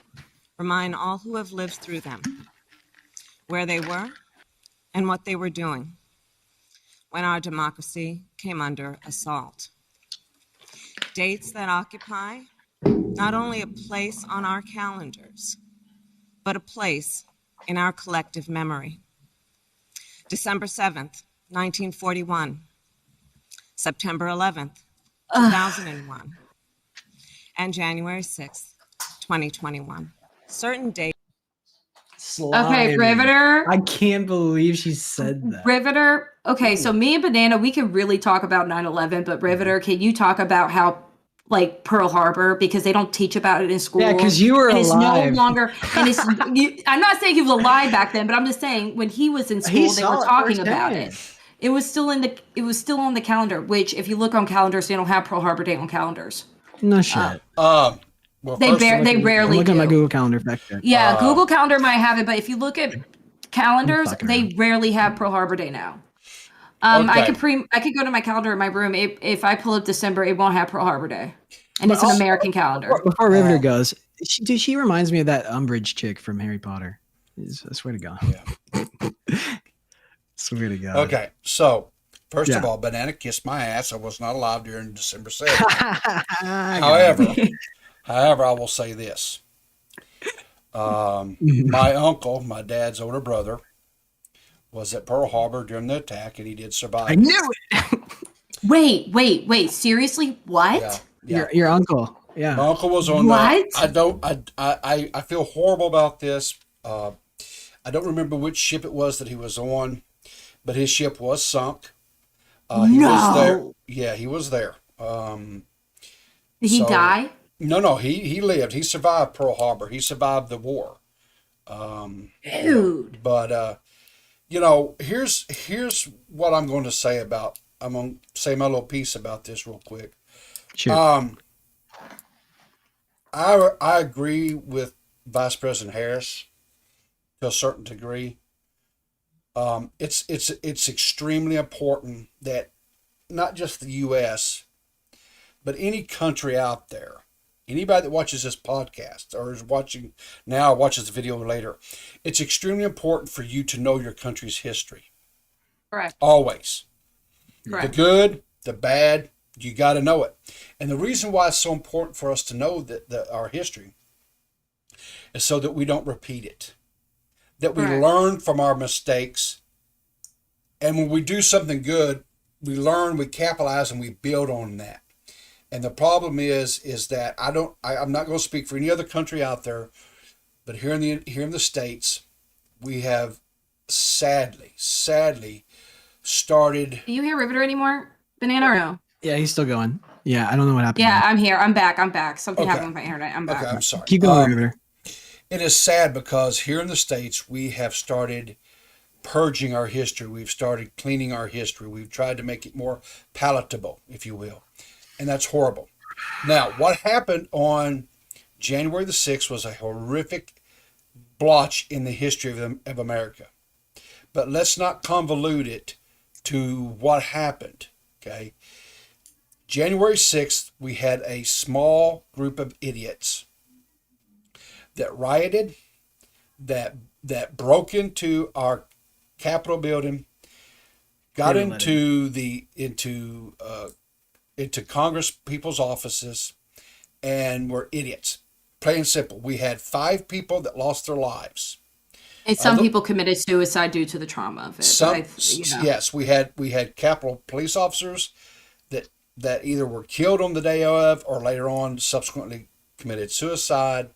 remind all who have lived through them where they were and what they were doing when our democracy came under assault. Dates that occupy not only a place on our calendars, but a place in our collective memory. December 7th, 1941, September 11th, 2001, and January 6th, 2021. Certain dates. Okay, Riveter. I can't believe she said that. Riveter. Okay, so me and Banana, we can really talk about 9/11, but Riveter, can you talk about how, like, Pearl Harbor, because they don't teach about it in school. Yeah, because you were alive. It's no longer. And it's. I'm not saying he was alive back then, but I'm just saying when he was in school, they were talking about it. It was still in the. It was still on the calendar. Which, if you look on calendars, they don't have Pearl Harbor Day on calendars. No shit. Well, they rarely look do. at my Google Calendar back there. Yeah, Google Calendar might have it, but if you look at calendars, they rarely have Pearl Harbor Day now. I could go to my calendar in my room. If I pull up December, it won't have Pearl Harbor Day, and it's an American calendar. Before Riveter goes, she reminds me of that Umbridge chick from Harry Potter. I swear to God. Yeah. Swear to God. Okay, so first of all, Banana kissed my ass. I was not alive during December 7th. However, I will say this. My uncle, my dad's older brother, was at Pearl Harbor during the attack, and he did survive. I knew it. Wait. Seriously? What? Yeah. Your uncle. Yeah. My uncle was on what? I feel horrible about this. I don't remember which ship it was that he was on, but his ship was sunk. He was there. Yeah, he was there. Did he die? No, he lived. He survived Pearl Harbor. He survived the war. Dude. But here's what I'm going to say about. I'm going to say my little piece about this real quick. Sure. I agree with Vice President Harris to a certain degree. It's extremely important that not just the U.S., but any country out there, anybody that watches this podcast or is watching now, watches the video later, it's extremely important for you to know your country's history. Correct. Always. Correct. The good, the bad, you got to know it. And the reason why it's so important for us to know that our history is so that we don't repeat it, that we learn from our mistakes. And when we do something good, we learn, we capitalize, and we build on that. And the problem is that I'm not going to speak for any other country out there, but here in the States, we have sadly started. Do you hear Riveter anymore, Banana, or no? Yeah, he's still going. Yeah, I don't know what happened. Yeah, I'm here. I'm back. Something happened with my internet. I'm back. Okay, I'm sorry. Keep going, Riveter. It is sad because here in the States, we have started purging our history. We've started cleaning our history. We've tried to make it more palatable, if you will. And that's horrible. Now, what happened on January the 6th was a horrific blotch in the history of America. But let's not convolute it to what happened, okay? January 6th, we had a small group of idiots that rioted, that broke into our Capitol building, got into Congress people's offices, and were idiots. Plain and simple. We had 5 people that lost their lives. And some people committed suicide due to the trauma of it. Yes, we had Capitol police officers that either were killed on the day of or later on subsequently committed suicide.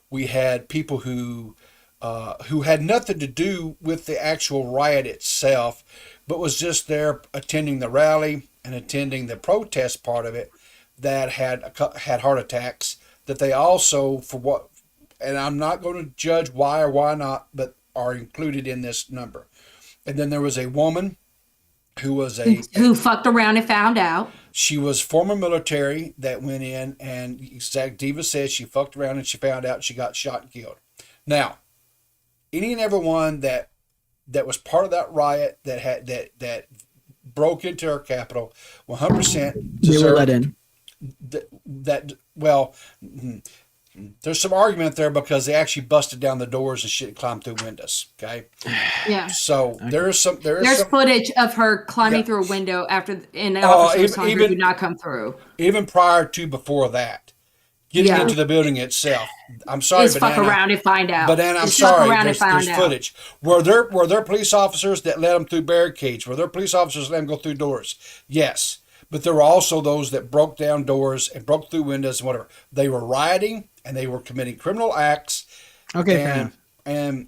We had people who had nothing to do with the actual riot itself, but was just there attending the rally and attending the protest part of it, that had heart attacks, that they also, and I'm not going to judge why or why not, but are included in this number. And then there was a woman who fucked around and found out. She was former military that went in, and Diva says she fucked around and she found out, she got shot and killed. Now, any and everyone that was part of that riot that broke into our Capitol, 100% they were let in. There's some argument there because they actually busted down the doors and shit and climbed through windows. Okay. Yeah. So there's footage of her climbing through a window after an officer was telling her to not come through. Even prior to before that, getting into the building itself. I'm sorry, Banana. Fuck around and find out. Banana, I'm sorry. There's footage. Were there police officers that let them through barricades? Were there police officers that let them go through doors? Yes. But there were also those that broke down doors and broke through windows and whatever. They were rioting and they were committing criminal acts. Okay, and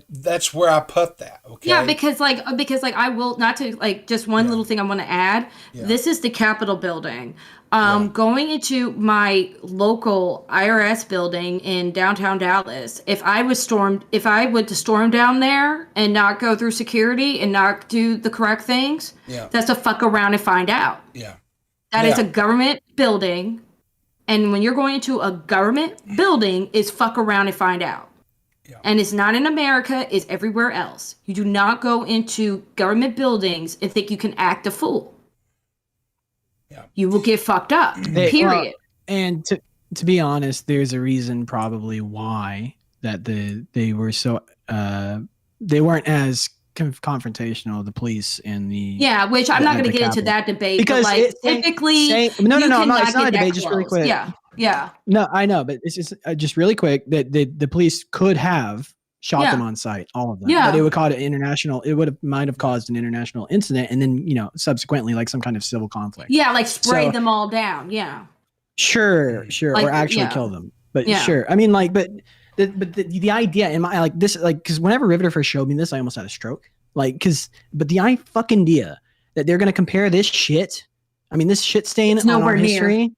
that's where I put that. Okay. Yeah, because I will not to like just one little thing I want to add. Yeah. This is the Capitol building. Going into my local IRS building in downtown Dallas, if I went to storm down there and not go through security and not do the correct things, that's a fuck around and find out. Yeah. That is a government building. And when you're going into a government building, it's fuck around and find out. Yeah. And it's not in America, it's everywhere else. You do not go into government buildings and think you can act a fool. Yeah. You will get fucked up. Period. Well, and to be honest, there's a reason probably why that they were so they weren't as confrontational, the police and the which I'm not going to get into that debate because typically it's not a debate. Just really quick. Yeah. No, I know, but it's just really quick that the police could have shot them on sight, all of them. Yeah. But it would cause an international. It might have caused an international incident, and then subsequently like some kind of civil conflict. Yeah, like spray them all down. Yeah. Sure, or actually kill them. But sure, I mean, like, but the idea in my like this, like, because whenever Riveter first showed me this, I almost had a stroke. Like, but the fucking idea that they're gonna compare this shit, I mean, this shit stain on our history.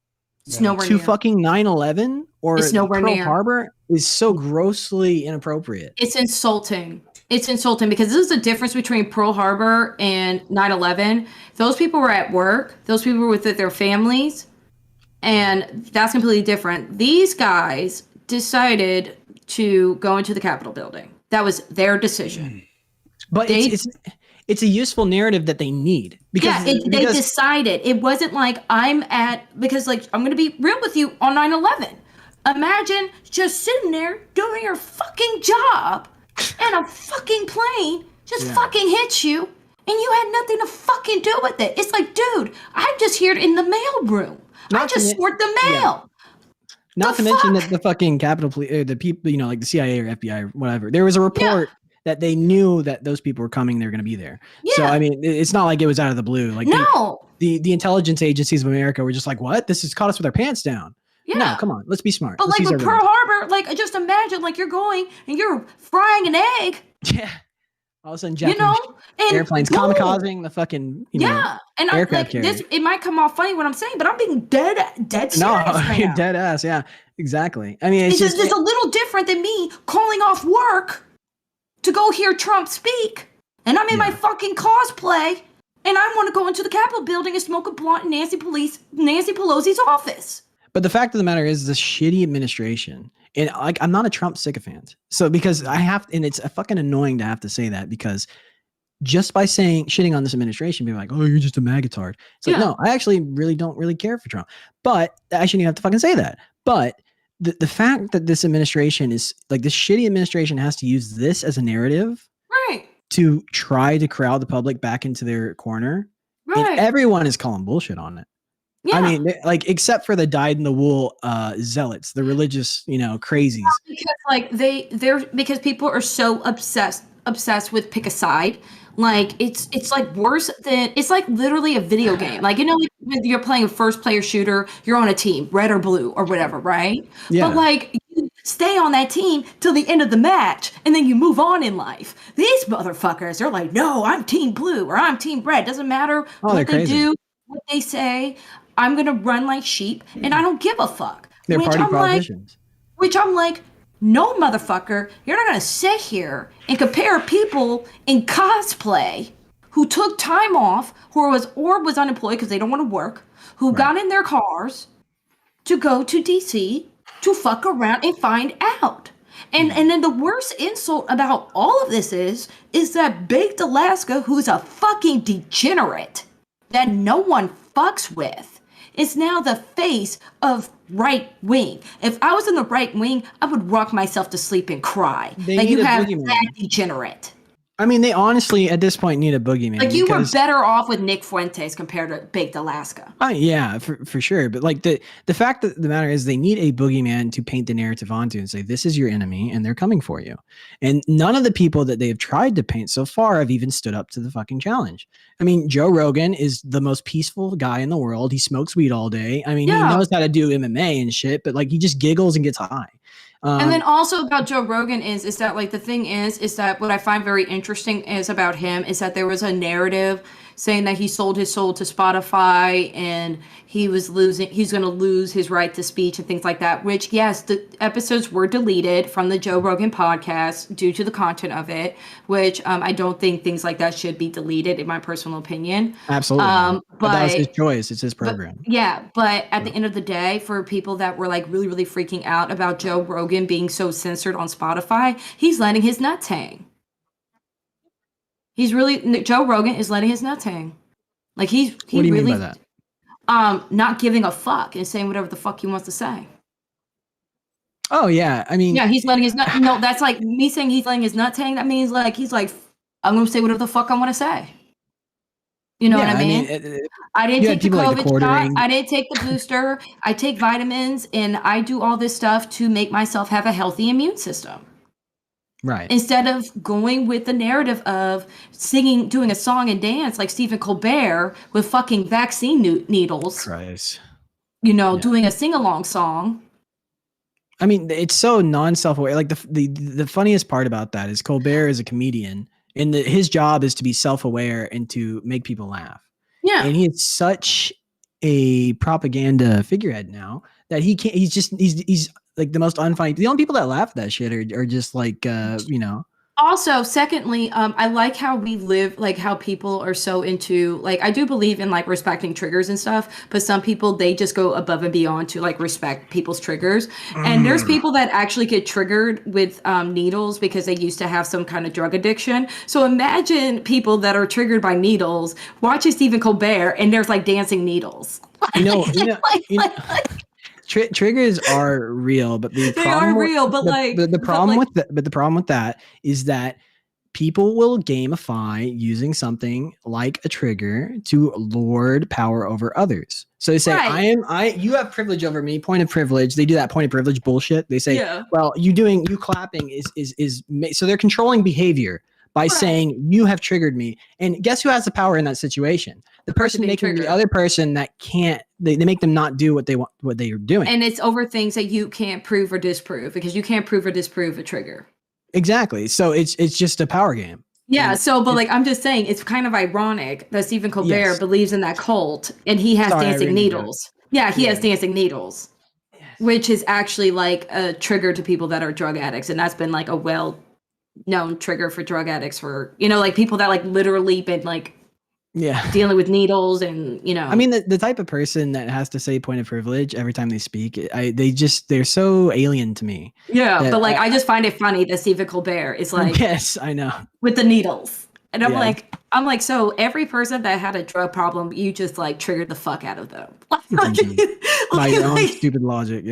It's nowhere to near. Fucking 9/11 or Pearl Harbor is so grossly inappropriate. It's insulting. It's insulting because this is the difference between Pearl Harbor and 9/11. Those people were at work. Those people were with their families. And that's completely different. These guys decided to go into the Capitol building. That was their decision. But it's a useful narrative that they need because they decided. It wasn't like because I'm going to be real with you on 9/11. Imagine just sitting there doing your fucking job and a fucking plane just fucking hits you and you had nothing to fucking do with it. It's like, dude, I'm just here in the mail room. I just sort the mail. Yeah. Not to mention that the fucking Capitol Police, the people, like the CIA or FBI or whatever, there was a report that they knew that those people were coming, they're going to be there. Yeah. So, I mean, it's not like it was out of the blue. Like, no. The intelligence agencies of America were just like, what? This has caught us with our pants down. Yeah. No, come on. Let's be smart. But with Pearl Harbor, just imagine, you're going and you're frying an egg. Yeah. All of a sudden, Japanese airplanes kamikazing the fucking, and aircraft carrier. It might come off funny what I'm saying, but I'm being dead serious right you're now. Dead ass. Yeah, exactly. I mean, it's a little different than me calling off work to go hear Trump speak, and I'm in my fucking cosplay, and I want to go into the Capitol building and smoke a blunt in Nancy Pelosi's office. But the fact of the matter is, this shitty administration, and I'm not a Trump sycophant, so because and it's fucking annoying to have to say that because just by shitting on this administration, being like, oh, you're just a magotard. It's like, no, I actually don't really care for Trump, but I shouldn't even have to fucking say that. But the fact that this administration is like this shitty administration has to use this as a narrative, right, to try to crowd the public back into their corner, and everyone is calling bullshit on it. I mean, like, except for the dyed-in-the-wool zealots, the religious, crazies. Because like they're because people are so obsessed with pick a side. Like it's like worse than it's like literally a video game. Like like when you're playing a first player shooter, you're on a team, red or blue or whatever, right? Yeah. But like you stay on that team till the end of the match and then you move on in life. These motherfuckers, they're like, no, I'm team blue or I'm team red. Doesn't matter Oh, they're what they crazy. do, what they say. I'm gonna run like sheep and I don't give a fuck. They're Which party I'm like, politicians. which I'm like, no, motherfucker, you're not gonna sit here and compare people in cosplay who took time off, who was unemployed because they don't want to work, who got in their cars to go to DC to fuck around and find out. And then the worst insult about all of this is that Baked Alaska, who's a fucking degenerate that no one fucks with, is now the face of right wing. If I was in the right wing, I would rock myself to sleep and cry. They Like need you a have boogeyman. that degenerate. I mean, they honestly, at this point, need a boogeyman. Like you were because- better off with Nick Fuentes compared to Baked Alaska. Yeah, for sure. But like the fact that the matter is they need a boogeyman to paint the narrative onto and say, this is your enemy and they're coming for you. And none of the people that they've tried to paint so far have even stood up to the fucking challenge. I mean, Joe Rogan is the most peaceful guy in the world. He smokes weed all day. I mean, he knows how to do MMA and shit, but like he just giggles and gets high. And then also about Joe Rogan is that like the thing is that what I find very interesting is about him is that there was a narrative saying that he sold his soul to Spotify and he's going to lose his right to speech and things like that, which yes, the episodes were deleted from the Joe Rogan podcast due to the content of it, which I don't think things like that should be deleted in my personal opinion. Absolutely. But that was his choice. It's his program. But at the end of the day, for people that were like really, really freaking out about Joe Rogan being so censored on Spotify, he's letting his nuts hang. Joe Rogan is letting his nuts hang. Like he What do you really mean by that? not giving a fuck and saying whatever the fuck he wants to say. Oh yeah, I mean, Yeah, he's letting his nuts. No, that's like me saying he's letting his nuts hang. That means like he's like, I'm gonna say whatever the fuck I want to say. You know what I mean? I didn't take the COVID shot. I didn't take the booster. I take vitamins and I do all this stuff to make myself have a healthy immune system. Right. Instead of going with the narrative of doing a song and dance like Stephen Colbert with fucking vaccine needles. Christ. Doing a sing-along song. I mean, it's so non-self-aware. Like the funniest part about that is Colbert is a comedian, and his job is to be self-aware and to make people laugh. Yeah, and he is such a propaganda figurehead now that he can't. He's like the most unfunny. The only people that laugh at that shit are just like Also, secondly, I like how we live, like how people are so into, like, I do believe in like respecting triggers and stuff, but some people, they just go above and beyond to like respect people's triggers. And there's people that actually get triggered with needles because they used to have some kind of drug addiction. So imagine people that are triggered by needles watching Stephen Colbert and there's like dancing needles. Triggers are real, but the problem with that is that people will gamify using something like a trigger to lord power over others. So they say, you have privilege over me, point of privilege. They do that point of privilege bullshit. They say, well, you clapping is so they're controlling behavior by saying you have triggered me. And guess who has the power in that situation? The person making the other person that can't, they make them not do what they want, what they are doing. And it's over things that you can't prove or disprove because you can't prove or disprove a trigger. Exactly. So it's just a power game. Yeah. But like, I'm just saying, it's kind of ironic that Stephen Colbert believes in that cult and he has dancing needles. Yeah. He has dancing needles, which is actually like a trigger to people that are drug addicts. And that's been like a well-known trigger for drug addicts for, like people that like literally been like, dealing with needles and I mean the type of person that has to say point of privilege every time they speak, they're so alien to me. But like I just find it funny that Stephen Colbert is like, yes, I know, with the needles. And I'm like, so every person that had a drug problem, you just like triggered the fuck out of them. By your own stupid logic,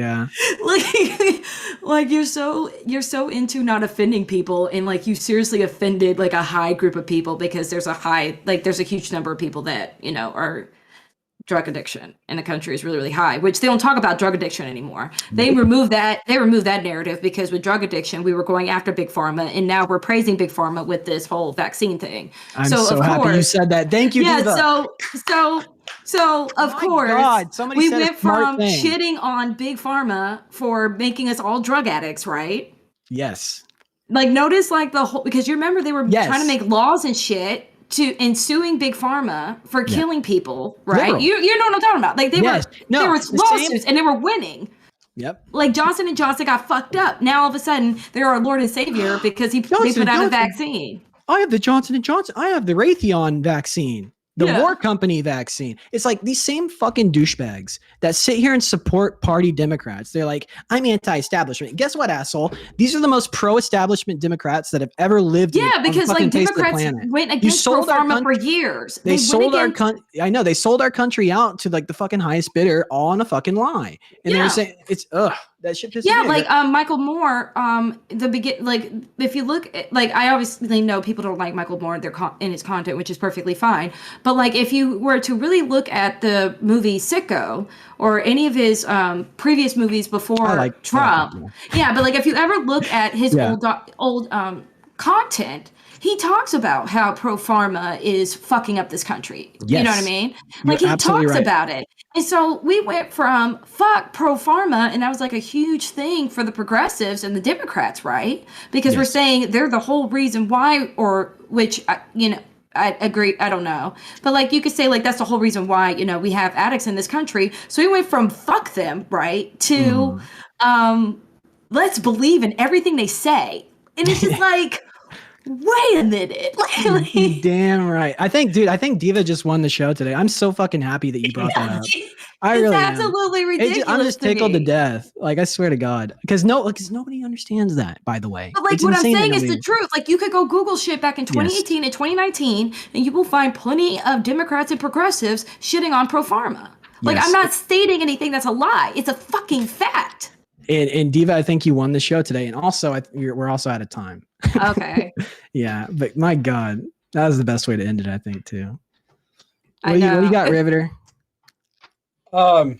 like you're so into not offending people, and like you seriously offended like a high group of people because there's a huge number of people that are drug addiction in the country is really, really high, which they don't talk about drug addiction anymore. They removed that narrative because with drug addiction, we were going after Big Pharma, and now we're praising Big Pharma with this whole vaccine thing. I'm so happy you said that. Thank you, yeah, Diva. So of course, we went from thing. shitting on Big Pharma for making us all drug addicts, right? Yes. Like notice like the whole, because you remember they were trying to make laws and shit and suing Big Pharma for killing people, right? Liberal. You know what I'm talking about? Like there were lawsuits and they were winning. Yep. Like Johnson & Johnson got fucked up. Now all of a sudden they're our Lord and Savior because they put out a vaccine. I have the Johnson & Johnson. I have the Raytheon vaccine. The War Company vaccine. It's like these same fucking douchebags that sit here and support party Democrats. They're like, I'm anti-establishment. Guess what, asshole? These are the most pro-establishment Democrats that have ever lived. Yeah, because like Democrats went against Pro Pharma for years. They sold our country. I know they sold our country out to like the fucking highest bidder on a fucking lie. And they were saying it's that shit pisses me off. Like Michael Moore, like if you look at, like I obviously know people don't like Michael Moore in his content, which is perfectly fine. But like if you were to really look at the movie Sicko or any of his previous movies before Trump, but like if you ever look at his old content, he talks about how Pro Pharma is fucking up this country. Yes. You know what I mean? Like he talks about it. And so we went from fuck Pro Pharma, and that was like a huge thing for the progressives and the Democrats, right? Because we're saying they're the whole reason why, or which, I agree. I don't know. But like you could say like that's the whole reason why, we have addicts in this country. So we went from fuck them, right, to let's believe in everything they say. And it's just like, wait a minute. Damn right. I think Diva just won the show today. I'm so fucking happy that you brought that up. I really absolutely am. Ridiculous. I'm just tickled to death. Like I swear to God, because nobody understands that. By the way, but like what I'm saying is the truth. Like you could go Google shit back in 2018 and 2019, and you will find plenty of Democrats and progressives shitting on Pro Pharma. Like I'm not stating anything that's a lie. It's a fucking fact. And Diva, I think you won the show today, and also we're also out of time. Okay. Yeah, but my God, that was the best way to end it, I think, too. What do you got, Riveter? What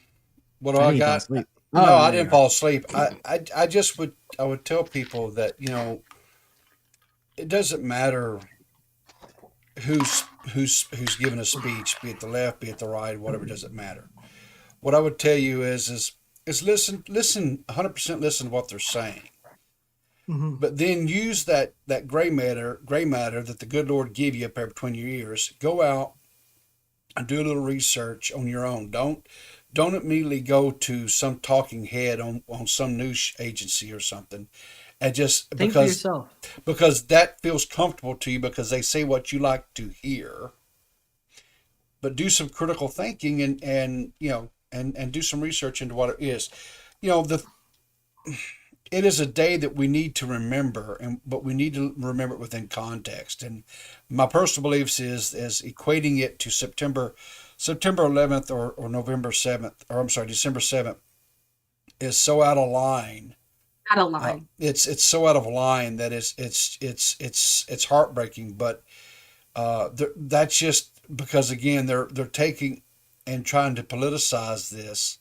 do I got? No, I didn't fall asleep. I would tell people that, it doesn't matter who's giving a speech, be it the left, be it the right, whatever, it doesn't matter. What I would tell you is listen, 100% listen to what they're saying. Mm-hmm. But then use that gray matter that the good Lord give you up there between your ears. Go out and do a little research on your own. Don't immediately go to some talking head on some news agency or something, and just think for yourself, because that feels comfortable to you because they say what you like to hear. But do some critical thinking and do some research into what it is. It is a day that we need to remember, but we need to remember it within context. And my personal beliefs is equating it to September 11th or November 7th, or I'm sorry, December 7th, is so out of line. Out of line. It's so out of line that it's heartbreaking. But that's just because again they're taking and trying to politicize this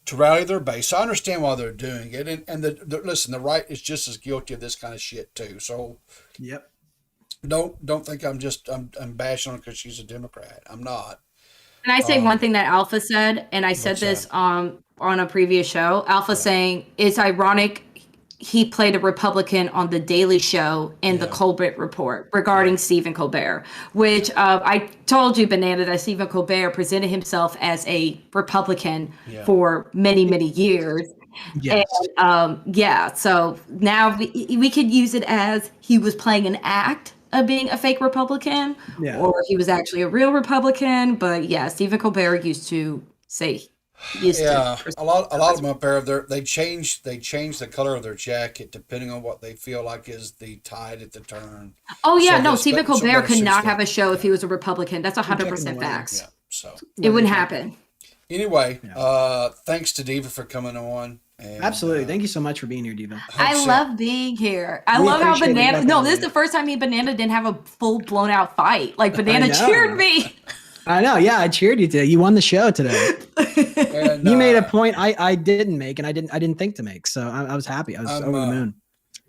to rally their base. I understand why they're doing it, and listen, the right is just as guilty of this kind of shit too. So, yep. Don't think I'm bashing on her because she's a Democrat. I'm not. And I say one thing that Alpha said, and I said this on a previous show. Alpha saying it's ironic he played a Republican on The Daily Show in the Colbert Report regarding Stephen Colbert, which I told you, Banana, that Stephen Colbert presented himself as a Republican for many, many years. Yes. And, so now we could use it as he was playing an act of being a fake Republican, or he was actually a real Republican. But Stephen Colbert used to say a lot of them up there, they change the color of their jacket depending on what they feel like is the tide at the turn. Oh yeah, no, Stephen Colbert could not have a show if he was a Republican. That's 100% facts. Yeah, so it wouldn't happen. Anyway, thanks to Diva for coming on. And, absolutely, thank you so much for being here, Diva. I love being here. I love how Banana. No, this is the first time me and Banana didn't have a full blown out fight. Like Banana cheered me. I know. Yeah, I cheered you today. You won the show today. And, You made a point I didn't make, and I didn't think to make. So I was happy. I was over the moon.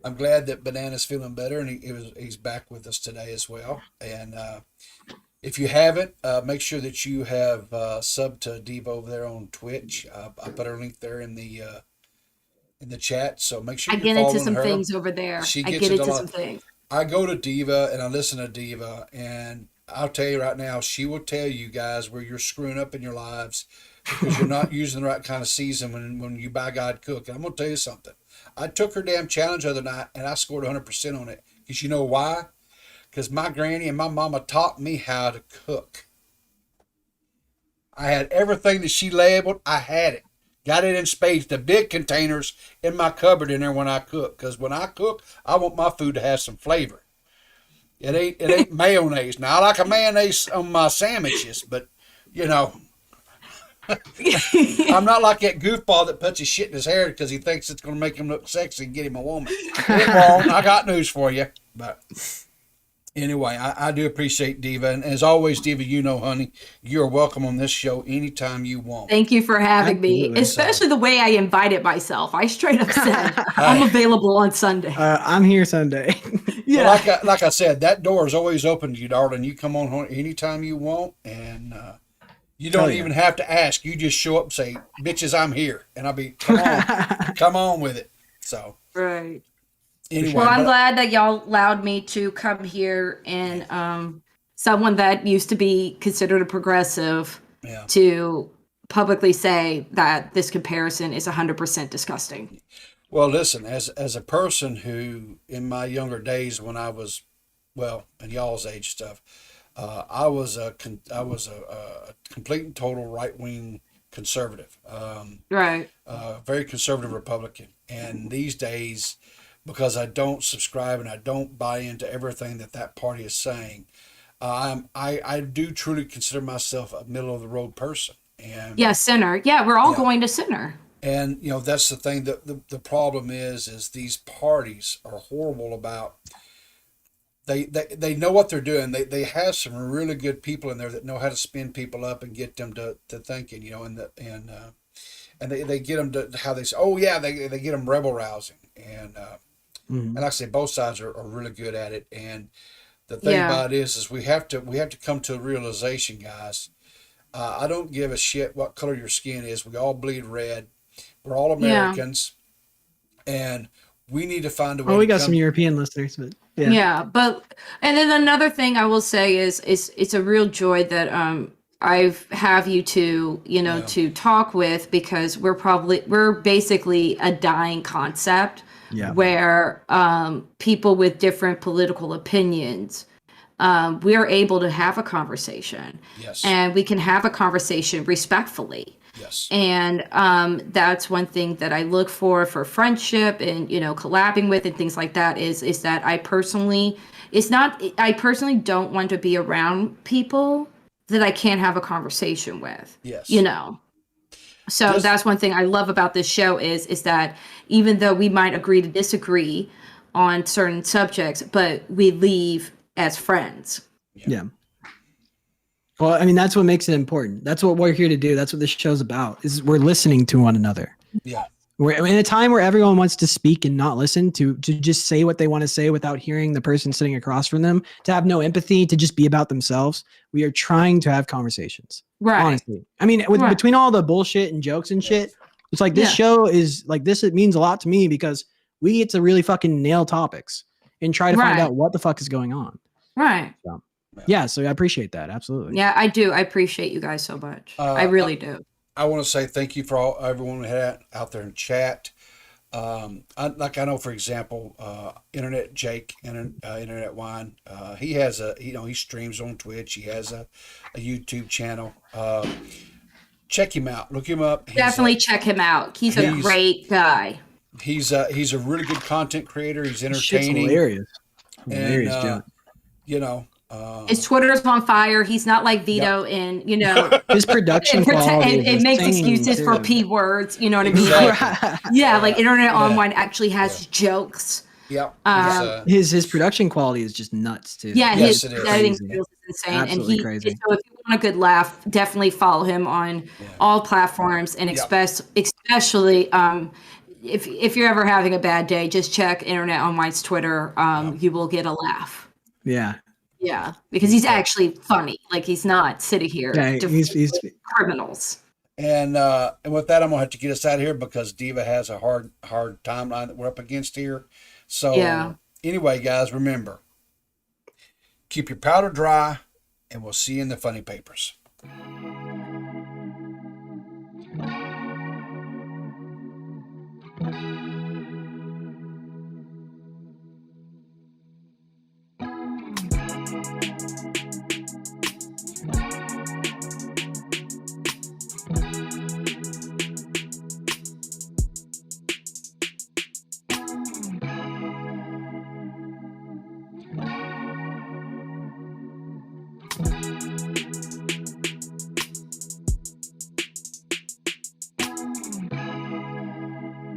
I'm glad that Banana's feeling better, and he's back with us today as well. And if you haven't, make sure that you have subbed to Diva over there on Twitch. I put her link there in the chat, so make sure I you're get into following some her. things over there. She I gets get into into a lot. some things. I go to Diva and I listen to Diva, and I'll tell you right now, she will tell you guys where you're screwing up in your lives because you're not using the right kind of season when you buy God Cook. And I'm going to tell you something. I took her damn challenge the other night, and I scored 100% on it. Because you know why? Because my granny and my mama taught me how to cook. I had everything that she labeled. I had it. Got it in spades, the big containers in my cupboard in there when I cook. Because when I cook, I want my food to have some flavor. It ain't mayonnaise. Now, I like a mayonnaise on my sandwiches, but, you know, I'm not like that goofball that puts his shit in his hair because he thinks it's going to make him look sexy and get him a woman. It won't. I got news for you. But anyway, I do appreciate Diva. And as always, Diva, you know, honey, you're welcome on this show anytime you want. Thank you for having Absolutely. me, especially the way I invited myself. I straight up said, I'm available on Sunday. I'm here Sunday. Yeah. Well, like I said, that door is always open to you, darling. You come on home anytime you want, and you don't even have to ask. You just show up and say, "Bitches, I'm here," and I'll be, come on with it. So, Right. anyway, Well, I'm glad that y'all allowed me to come here and someone that used to be considered a progressive to publicly say that this comparison is 100% disgusting. Well, listen, as a person who, in my younger days, when I was, well, in y'all's age stuff, I was a complete and total right wing conservative, Right. very conservative Republican, and these days, because I don't subscribe and I don't buy into everything that party is saying, I do truly consider myself a middle of the road person. And Yeah, sinner. Yeah, we're all going to sinner. And you know, that's the thing. That the problem is these parties are horrible about. They know what they're doing. They have some really good people in there that know how to spin people up and get them to thinking. You know, and they get them to how they say, oh yeah, they get them rebel rousing, and like I say, both sides are really good at it. And the thing about it is we have to come to a realization, guys. I don't give a shit what color your skin is. We all bleed red. We're all Americans, and we need to find a way. Well, we got some European listeners, but but and then another thing I will say is it's a real joy that I have you to to talk with, because we're basically a dying concept where people with different political opinions. We are able to have a conversation, and we can have a conversation respectfully. Yes. And that's one thing that I look for friendship and, collabing with and things like that is that I personally don't want to be around people that I can't have a conversation with. Yes. So that's one thing I love about this show is that even though we might agree to disagree on certain subjects, but we leave as friends. Yeah. Well, I mean, that's what makes it important. That's what we're here to do. That's what this show's about. Is we're listening to one another. Yeah. We're in a time where everyone wants to speak and not listen, to just say what they want to say without hearing the person sitting across from them, to have no empathy, to just be about themselves. We are trying to have conversations. Right. Honestly. I mean, between all the bullshit and jokes and shit, it's like this show is like this. It means a lot to me because we get to really fucking nail topics and try to find out what the fuck is going on. Right. So, so I appreciate that. Absolutely. Yeah, I do. I appreciate you guys so much. I really do. I want to say thank you for everyone we had out there in chat. I know, for example, Internet Jake, Internet Wine. He has he streams on Twitch. He has a YouTube channel. Check him out. Look him up. Definitely check him out. He's a great guy. He's a really good content creator. He's entertaining. Shit's hilarious. And, his Twitter's on fire. He's not like Vito and his production quality. It makes excuses for P words. You know what I mean? Exactly. Like Internet Online actually has jokes. Yeah. His production quality is just nuts too. Yeah, Yes, his it is. editing skills is insane. Absolutely And crazy. so if you want a good laugh, definitely follow him on all platforms, and especially if you're ever having a bad day, just check Internet on White's Twitter. You will get a laugh. Yeah. Yeah, because he's actually funny. Like, he's not sitting here Yeah, he's criminals. And with that, I'm gonna have to get us out of here because Diva has a hard timeline that we're up against here. So anyway, guys, remember, keep your powder dry, and we'll see you in the funny papers.